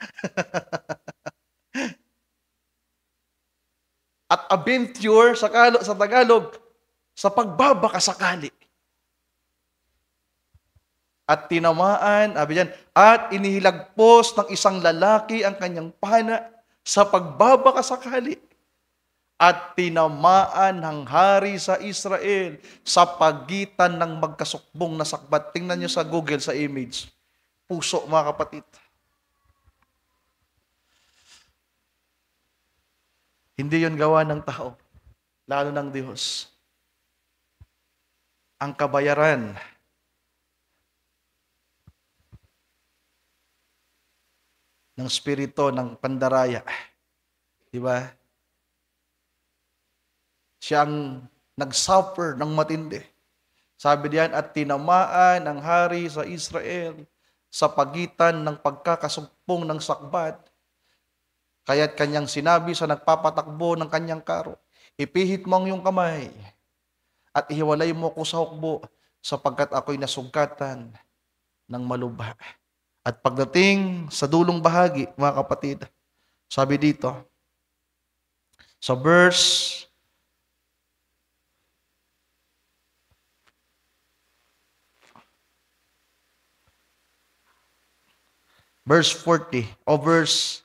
At a binture sa Tagalog, sa pagbabaka sakali. At tinamaan, sabi diyan, at inihilagpos ng isang lalaki ang kanyang pana sa pagbabaka sakali. At tinamaan ng hari sa Israel sa pagitan ng magkasukbong na sakbat. Tingnan nyo sa Google, sa image. Puso, mga kapatid. Hindi yon gawa ng tao, lalo ng Diyos. Ang kabayaran ng spirito ng pandaraya. Di ba? Siya ang nag-suffer ng matindi. Sabi diyan, at tinamaan ang hari sa Israel sa pagitan ng pagkakasumpong ng sakbat. Kaya't kanyang sinabi sa nagpapatakbo ng kanyang karo, ipihit mo ang iyong kamay at ihiwalay mo ko sa hukbo sapagkat ako'y nasugatan ng malubha. At pagdating sa dulong bahagi, mga kapatid, sabi dito, sa verse 40 o verse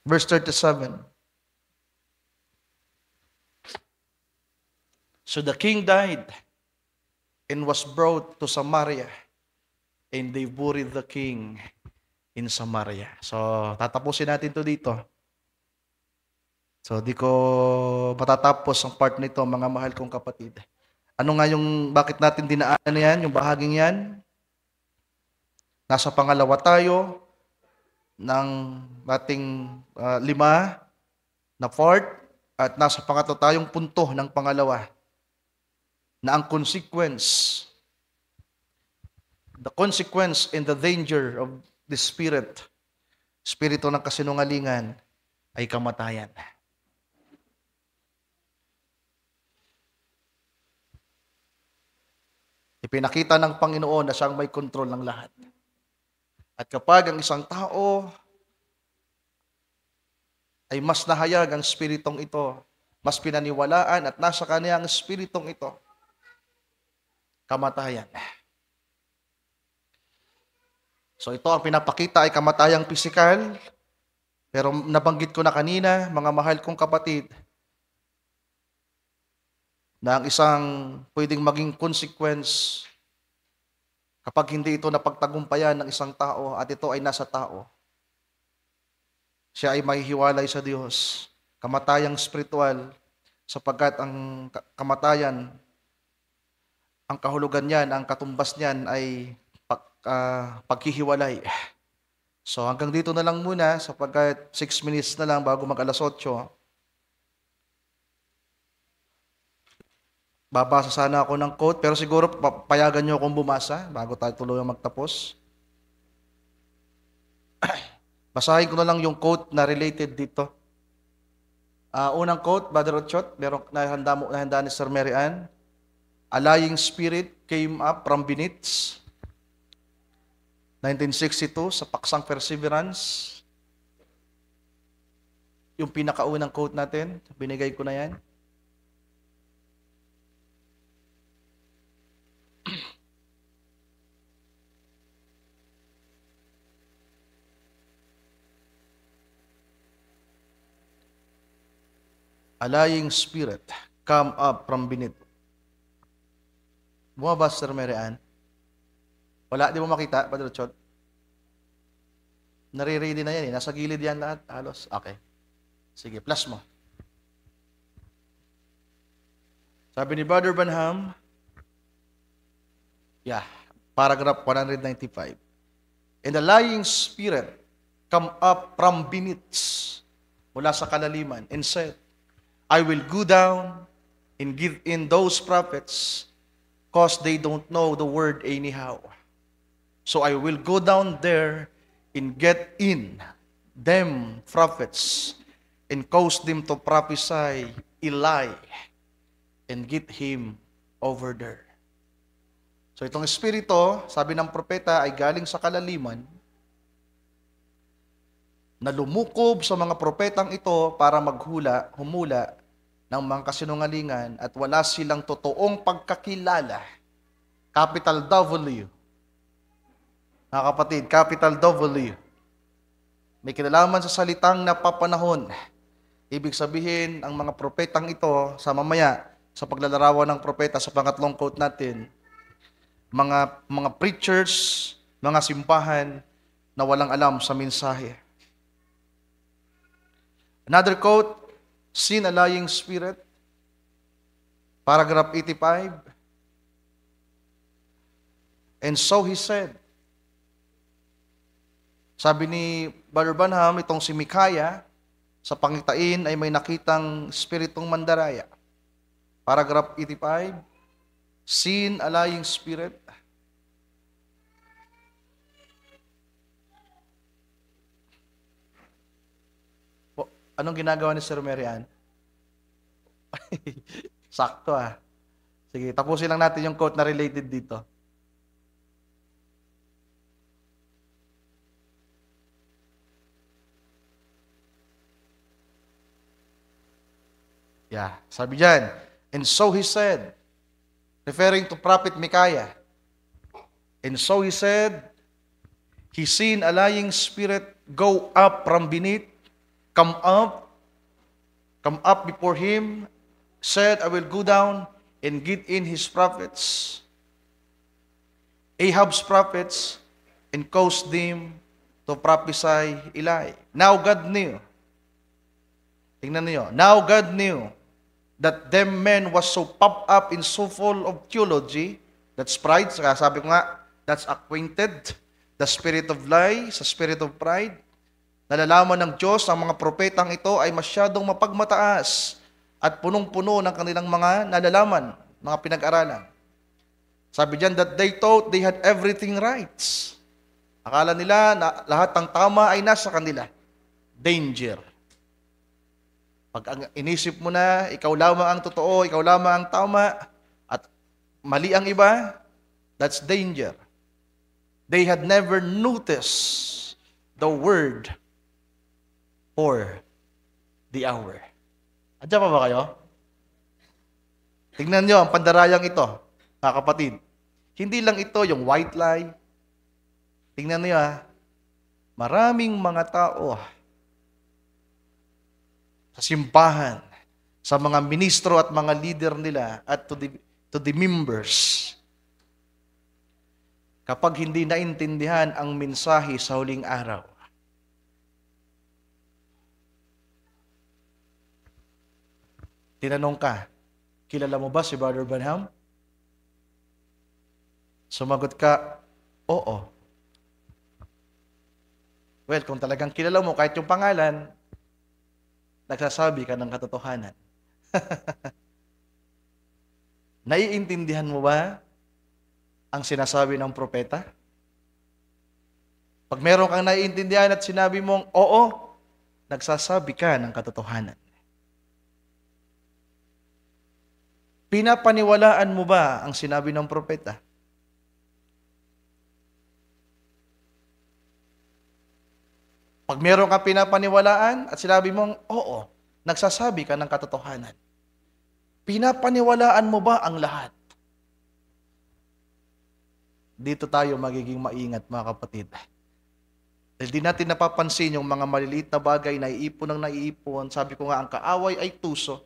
37. So the king died and was brought to Samaria, and they buried the king in Samaria. So, tatapusin natin to dito. So, di ko matatapos ang part nito, mga mahal kong kapatid. Ano nga yung, bakit natin dinaanan yan, yung bahaging yan? Nasa pangalawa tayo ng ating 5 na part, at nasa pangatlo tayong punto ng pangalawa, na ang consequence and the danger of the spirito ng kasinungalingan ay kamatayan. Ipinakita ng Panginoon na siyang may kontrol ng lahat. At kapag ang isang tao ay mas nahayag ang spiritong ito, mas pinaniwalaan at nasa kanya ang spiritong ito, kamatayan. So ito ang pinapakita ay kamatayang pisikal, pero nabanggit ko na kanina, mga mahal kong kapatid, na ang isang pwedeng maging consequence kapag hindi ito napagtagumpayan ng isang tao at ito ay nasa tao, siya ay mahihiwalay sa Diyos. Kamatayang spiritual, sapagkat ang kamatayan, ang kahulugan niyan, ang katumbas niyan ay paghihiwalay. So hanggang dito na lang muna, sapagkat 6 minutes na lang bago mag 8:00. Babasa sana ako ng quote, pero siguro payagan niyo akong bumasa bago tayo tuluyang magtapos. Basahin ko na lang yung quote na related dito. Unang quote, Brother Ochot, meron nahanda ni Sir Mary Ann. A lying spirit came up from beneath. 1962, sa paksang Perseverance. Yung pinakaunang quote natin, binigay ko na yan. A lying spirit come up from beneath. Bumaba, Sir Mary Ann? Wala, di mo makita, Brother Chot? Nare-ready na yan eh. Nasa gilid yan lahat, halos. Okay. Sige, plus mo. Sabi ni Brother Branham, paragraph 195. And the lying spirit come up from beneath, mula sa kalaliman, and said, I will go down and give in those prophets, cause they don't know the word anyhow. So I will go down there and get in them prophets and cause them to prophesy a lie and get him over there. So itong espiritu, sabi ng propeta, ay galing sa kalaliman na lumukob sa mga propetang ito para humula ng mga kasinungalingan at wala silang totoong pagkakilala. Capital W. Mga kapatid, capital W. May kinalaman sa salitang napapanahon. Ibig sabihin, ang mga propetang ito, sa mamaya, sa paglalarawan ng propeta, sa pangatlong quote natin, mga preachers, mga simbahan na walang alam sa mensahe. Another quote, seen a lying spirit, paragraph 85. And so he said, sabi ni Brother Branham, itong si Micaiah, sa pangitain ay may nakitang spiritong mandaraya. Paragraph 85, seen a lying spirit. Anong ginagawa ni Sir Marian? Sakto Sige, tapusin lang natin yung quote na related dito. Sabi dyan, and so he said, referring to Prophet Micaiah, and so he said, he seen a lying spirit go up from beneath, come up before him, said, I will go down and get in his prophets, Ahab's prophets, and cause them to prophesy Eli. Now God knew. Tingnan niyo. Now God knew that them men was so puffed up and so full of theology, that's pride, saka sabi ko nga, that's acquainted, the spirit of lie, sa spirit of pride. Nalalaman ng Diyos ang mga propetang ito ay masyadong mapagmataas at punong-puno ng kanilang mga nalalaman, mga pinag-aralan. Sabi diyan that they thought they had everything right. Akala nila na lahat ng tama ay nasa kanila. Danger. Pag inisip mo na ikaw lamang ang totoo, ikaw lamang ang tama, at mali ang iba, that's danger. They had never noticed the word or the hour. Andiyan pa ba kayo? Tingnan nyo ang pandarayang ito, mga kapatid. Hindi lang ito yung white lie. Tingnan nyo maraming mga tao sa simbahan, sa mga ministro at mga leader nila at to the members, kapag hindi naintindihan ang mensahe sa huling araw, tinanong ka, kilala mo ba si Brother Branham? Sumagot ka, oo. Well, kung talagang kilala mo, kahit yung pangalan, nagsasabi ka ng katotohanan. Naiintindihan mo ba ang sinasabi ng propeta? Pag meron kang naiintindihan at sinabi mong, oo, nagsasabi ka ng katotohanan. Pinapaniwalaan mo ba ang sinabi ng propeta? Pag meron kang pinapaniwalaan at sinabi mong, oo, nagsasabi ka ng katotohanan. Pinapaniwalaan mo ba ang lahat? Dito tayo magiging maingat, mga kapatid. Dahil di natin napapansin yung mga maliliit na bagay na iipon ng naiipon. Sabi ko nga, ang kaaway ay tuso.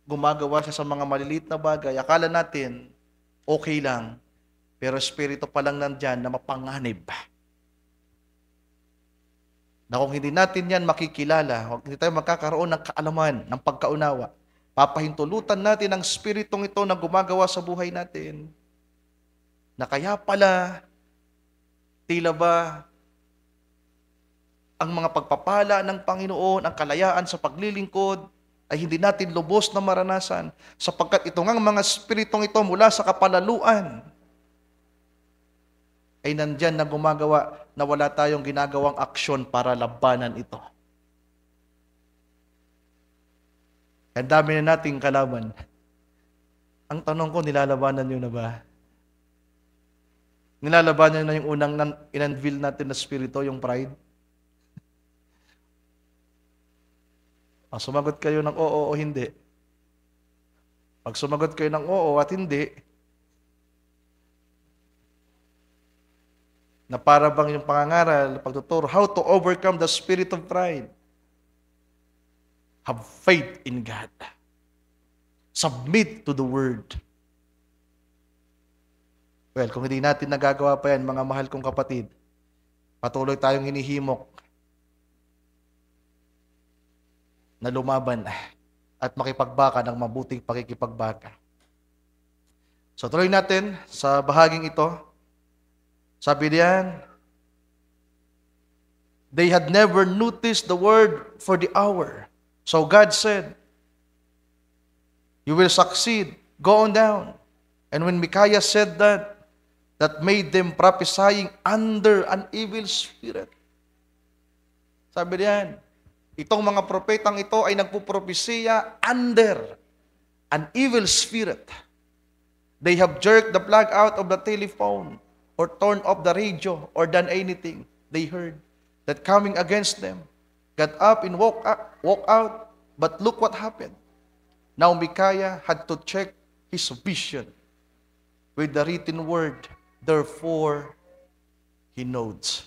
Gumagawa siya sa mga maliliit na bagay. Akala natin, okay lang. Pero espiritu pa lang nandyan na mapanganib. Na kung hindi natin yan makikilala, hindi tayo magkakaroon ng kaalaman, ng pagkaunawa, papahintulutan natin ang spiritong ito na gumagawa sa buhay natin. Na kaya pala, tila ba, ang mga pagpapala ng Panginoon, ang kalayaan sa paglilingkod, ay hindi natin lubos na maranasan, sapagkat ito ngang mga spiritong ito mula sa kapalaluan, ay nandyan na gumagawa na wala tayong ginagawang aksyon para labanan ito. Ang dami na nating kalaban. Ang tanong ko, nilalabanan nyo na ba? Nilalabanan na yung unang in-unveil natin na spirito, yung pride? Sumagot kayo ng oo o hindi. Pag sumagot kayo ng oo at hindi, na para bang yung pangangaral, pagtuturo, how to overcome the spirit of pride. Have faith in God. Submit to the Word. Well, kung hindi natin nagagawa pa yan, mga mahal kong kapatid, patuloy tayong hinihimok na lumaban at makipagbaka ng mabuting pakikipagbaka. So tuloy natin sa bahaging ito. Sabi diyan, they had never noticed the word for the hour. So God said, you will succeed. Go on down. And when Micaiah said that made them prophesying under an evil spirit. Sabi diyan, itong mga propetang ito ay nagpupropesiya under an evil spirit. They have jerked the plug out of the telephone or turned off the radio or done anything they heard that coming against them. Got up and walk out. But look what happened. Now Micaiah had to check his vision with the written word. Therefore, he nods.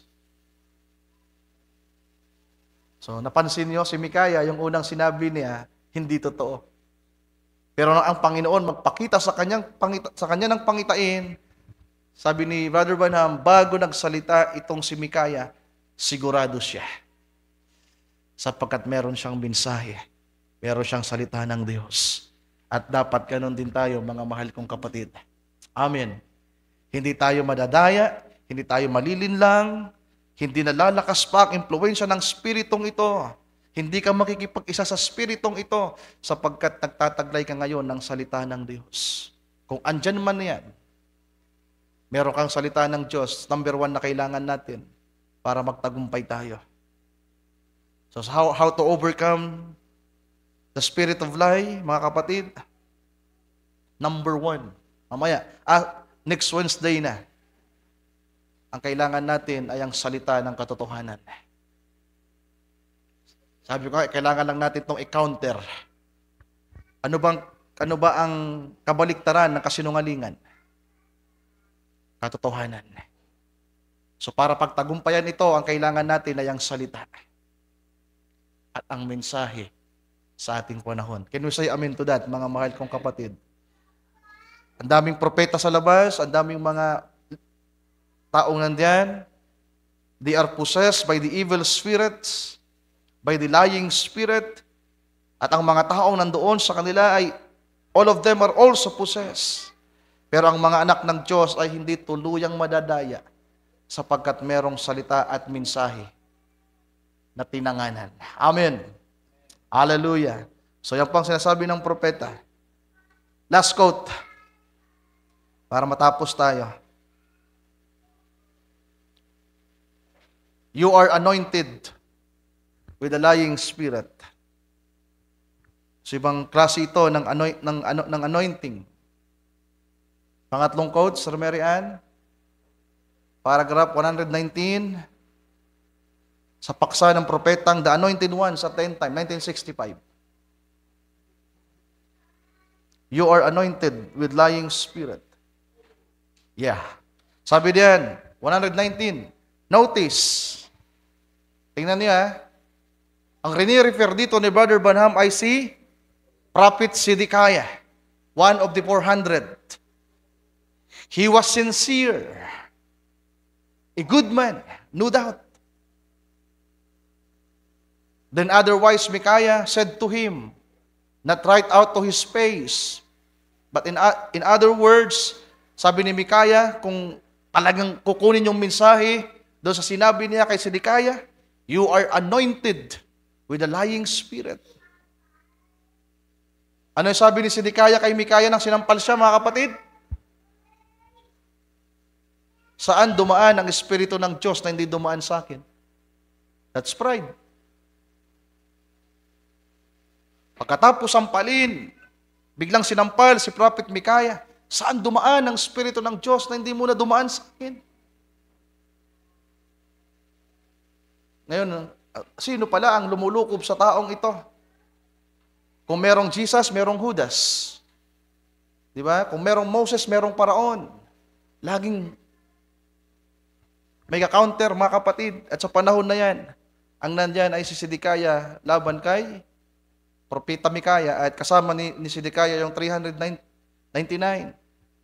So, napansin niyo si Micaiah, yung unang sinabi niya, hindi totoo. Pero ang Panginoon magpakita sa kanya ng pangitain, sabi ni Brother Branham, bago nagsalita itong si Micaiah, sigurado siya. Sapagkat meron siyang mensahe, meron siyang salita ng Diyos. At dapat ganun din tayo, mga mahal kong kapatid. Amen. Hindi tayo madadaya, hindi tayo malilinlang, hindi nalalakas pa ang impluwensya ng spiritong ito. Hindi ka makikipag-isa sa spiritong ito sapagkat nagtataglay ka ngayon ng salita ng Diyos. Kung andyan man yan, meron kang salita ng Diyos, number 1 na kailangan natin para magtagumpay tayo. So how to overcome the spirit of lie, mga kapatid? Number 1. Mamaya, next Wednesday na. Ang kailangan natin ay ang salita ng katotohanan. Sabi ko, kailangan lang natin itong i-counter. Ano ba ang kabaliktaran ng kasinungalingan? Katotohanan. So para pagtagumpayan ito, ang kailangan natin ay ang salita at ang mensahe sa ating panahon. Can we say amen to that, mga mahal kong kapatid? Ang daming propeta sa labas, ang daming mga taong nandiyan, they are possessed by the evil spirits, by the lying spirit, at ang mga taong nandoon sa kanila ay, all of them are also possessed. Pero ang mga anak ng Diyos ay hindi tuluyang madadaya sapagkat merong salita at mensahe na tinanganan. Amen. Hallelujah. So yan pang sinasabi ng propeta. Last quote, para matapos tayo. You are anointed with a lying spirit. So ibang klase ito ng anointing. Pangatlong quote, Sir Mary Ann, paragraph 119, sa paksa ng propetang The Anointed One sa 10 time, 1965. You are anointed with lying spirit. Yeah. Sabi diyan, 119, notice, tingnan niya, ang rini-refer dito ni Brother Branham ay si Prophet Zedekiah, one of the 400. He was sincere, a good man, no doubt. Then otherwise Micaiah said to him, not right out to his face, but in other words, sabi ni Micaiah, kung talagang kukunin yung mensahe doon sa sinabi niya kay Zedekiah, you are anointed with a lying spirit. Ano yung sabi ni Zedekiah kay Micaiah nang sinampal siya, mga kapatid? Saan dumaan ang Espiritu ng Diyos na hindi dumaan sa akin? That's pride. Pagkatapos sampalin, biglang sinampal si Prophet Micaiah, saan dumaan ang Espiritu ng Diyos na hindi mo na dumaan sa akin? Ngayon, sino pala ang lumulukob sa taong ito? Kung merong Jesus, merong Judas. Di ba? Kung merong Moses, merong Paraon. Laging may ka-counter, mga kapatid. At sa panahon na yan, ang nandyan ay si Zedekiah laban kay Propeta Micaiah at kasama ni Zedekiah yung 399.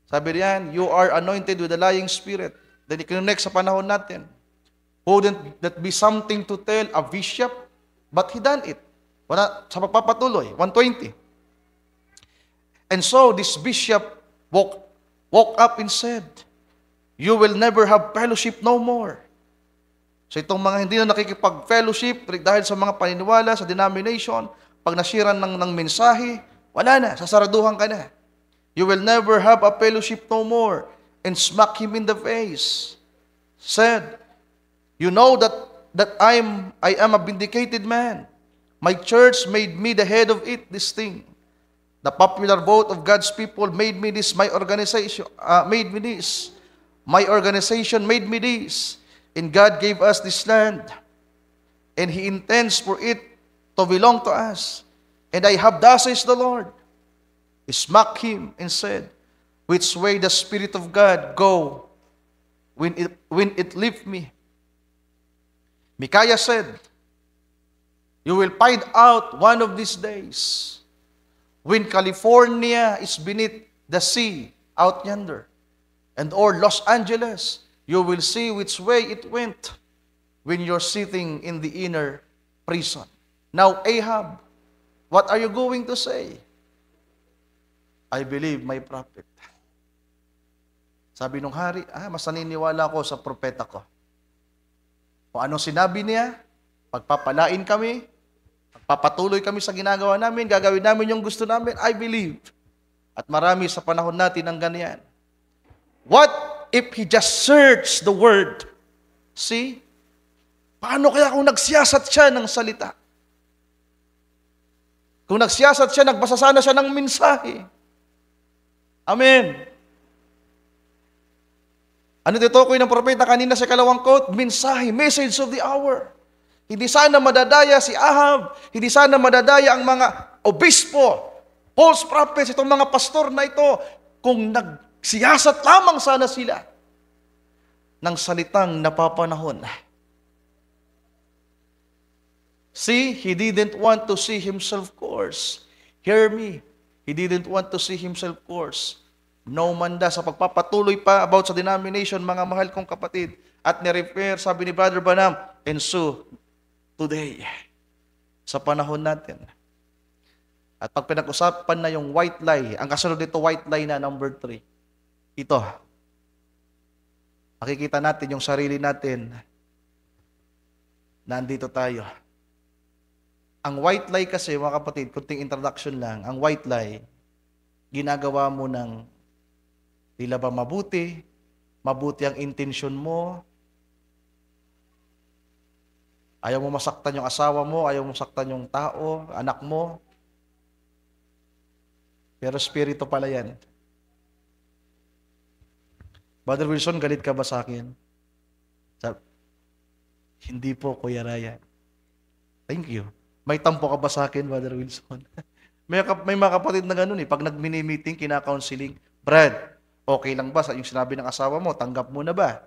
Sabi riyan, you are anointed with a lying spirit. Then i-connect sa panahon natin. Wouldn't that be something to tell a bishop? But he done it. Sa pagpapatuloy, 120. And so this bishop woke up and said, you will never have fellowship no more. So itong mga hindi na nakikipag-fellowship dahil sa mga paniniwala, sa denomination, pag nasiran ng mensahe, wala na, sasaraduhan ka na. You will never have a fellowship no more, and smack him in the face. Said, you know that I am a vindicated man. My church made me the head of it, this thing. The popular vote of God's people made me this. My organization made me this. My organization made me this. And God gave us this land. And He intends for it to belong to us. And I have thus says the Lord. He smacked him and said, which way the Spirit of God go when it lift me? Micaiah said, you will find out one of these days when California is beneath the sea out yonder, and or Los Angeles, you will see which way it went when you're sitting in the inner prison. Now, Ahab, what are you going to say? I believe my prophet. Sabi nung hari, mas naniniwala ko sa propeta ko. Kung anong sinabi niya, pagpapalain kami, pagpapatuloy kami sa ginagawa namin, gagawin namin yung gusto namin, I believe. At marami sa panahon natin ang ganyan. What if he just searched the word? See? Paano kaya kung nagsiyasat siya ng salita? Kung nagsiyasat siya, nagbasa sana siya ng mensahe. Amen. Ano titukoy ng propeta kanina sa kalawang quote? Mensahe, message of the hour. Hindi sana madadaya si Ahab, hindi sana madadaya ang mga obispo, false prophets, itong mga pastor na ito, kung nagsiyasat lamang sana sila ng salitang napapanahon. See, he didn't want to see himself coarse. Hear me. He didn't want to see himself coarse. No manda sa pagpapatuloy pa about sa denomination, mga mahal kong kapatid. At ni-repair, sabi ni Brother Branham, and so, today, sa panahon natin. At pag pinag-usapan na yung white lie, ang kasunod dito, white lie na number 3. Ito, makikita natin yung sarili natin, nandito tayo. Ang white lie kasi, mga kapatid, kunting introduction lang, ang white lie, ginagawa mo ng tila ba mabuti ang intensyon mo, ayaw mo masaktan yung asawa mo, ayaw mo masaktan yung tao, anak mo, pero spirito pala yan. Brother Wilson, galit ka ba sa akin? Hindi po, Kuya Ryan. Thank you. May tampo ka ba sa akin, Brother Wilson? may mga kapatid na ganun pag nag-mini-meeting, kina-counseling, Brad, okay lang ba sa yung sinabi ng asawa mo, tanggap mo na ba?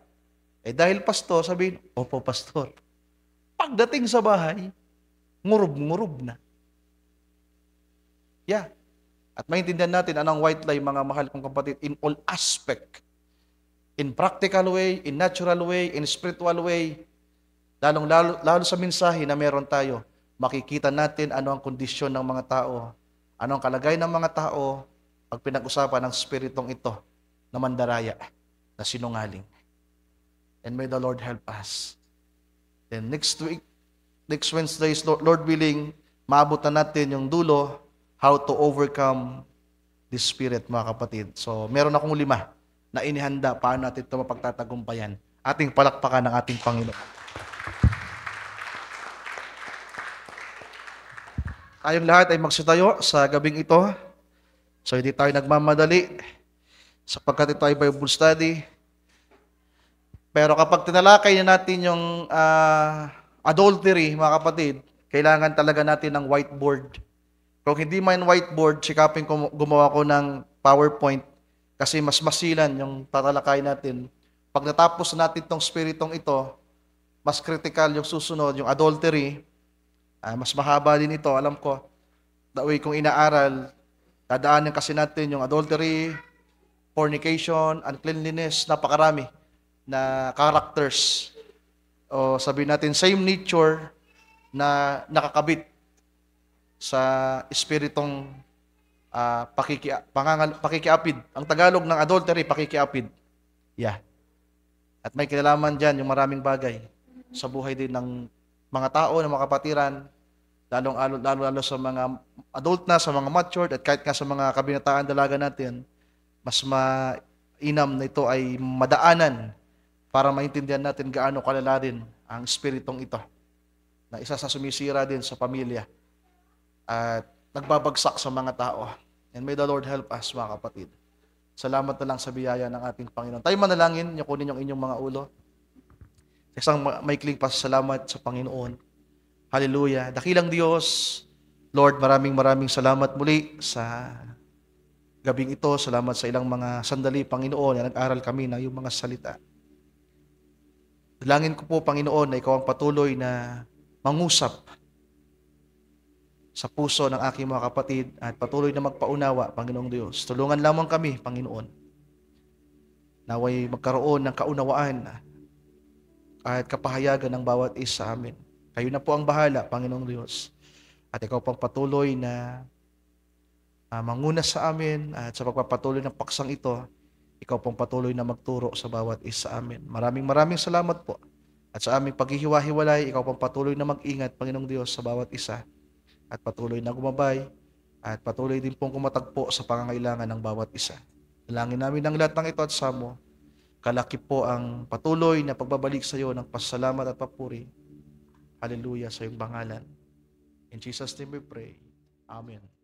Dahil pastor, sabihin, opo pastor. Pagdating sa bahay, ngurub-ngurub na. Yeah. At maintindihan natin anong white lie, mga mahal kong kapatid, in all aspect. In practical way, in natural way, in spiritual way, lalo sa mensahe na meron tayo, makikita natin ano ang kondisyon ng mga tao, ano ang kalagay ng mga tao pag pinag-usapan ng spiritong ito na mandaraya, na sinungaling. And may the Lord help us. Then next Wednesday, Lord willing, maabutan natin yung dulo, how to overcome this spirit, mga kapatid. So, meron akong 5 na inihanda, paano natin ito mapagtatagumpayan. Ating palakpakan ng ating Panginoon. Tayong lahat ay magsitayo sa gabing ito. So, hindi tayo nagmamadali sapagkat ito ay Bible study. Pero kapag tinalakay na natin yung adultery, mga kapatid, kailangan talaga natin ng whiteboard. Kung hindi man whiteboard, sikapin ko gumawa ko ng PowerPoint kasi mas masilan yung tatalakay natin. Pag natapos natin itong spiritong ito, mas critical yung susunod, yung adultery. Mas mahaba din ito, alam ko. That way, kung inaaral, dadaanin kasi natin yung adultery, fornication, uncleanliness, napakarami na characters. O sabihin natin, same nature na nakakabit sa espiritong pakikiapid. Ang Tagalog ng adultery, pakikiapid. Yeah. At may kinalaman dyan yung maraming bagay sa buhay din ng mga tao, ng mga kapatiran, lalo sa mga adult na, sa mga matured, at kahit nga sa mga kabinataan dalaga natin, mas mainam na ito ay madaanan para maintindihan natin gaano kalala rin ang espiritong ito na isa sa sumisira din sa pamilya at nagbabagsak sa mga tao. And may the Lord help us, mga kapatid. Salamat na lang sa biyaya ng ating Panginoon. Tayo manalangin, kunin yung inyong mga ulo. Isang maikling pasasalamat sa Panginoon. Hallelujah. Dakilang Diyos, Lord, maraming salamat muli sa gabing ito. Salamat sa ilang mga sandali, Panginoon, na nag-aral kami ng iyong mga salita. Dalangin ko po, Panginoon, na ikaw ang patuloy na mangusap sa puso ng aking mga kapatid at patuloy na magpaunawa, Panginoong Diyos. Tulungan lamang kami, Panginoon, naway magkaroon ng kaunawaan at kapahayagan ng bawat isa sa amin. Kayo na po ang bahala, Panginoong Diyos. At ikaw pang patuloy na manguna sa amin at sa pagpapatuloy ng paksang ito, ikaw pang patuloy na magturo sa bawat isa sa amin. Maraming salamat po. At sa aming paghihiwa-hiwalay, ikaw pang patuloy na mag-ingat, Panginoong Diyos, sa bawat isa. At patuloy na gumabay, at patuloy din pong kumatagpo sa pangangailangan ng bawat isa. Dalangin namin ang lahat ng ito at sa mo. Kalaki po ang patuloy na pagbabalik sa iyo ng pasalamat at papuri. Hallelujah sa iyong pangalan. In Jesus' name we pray. Amen.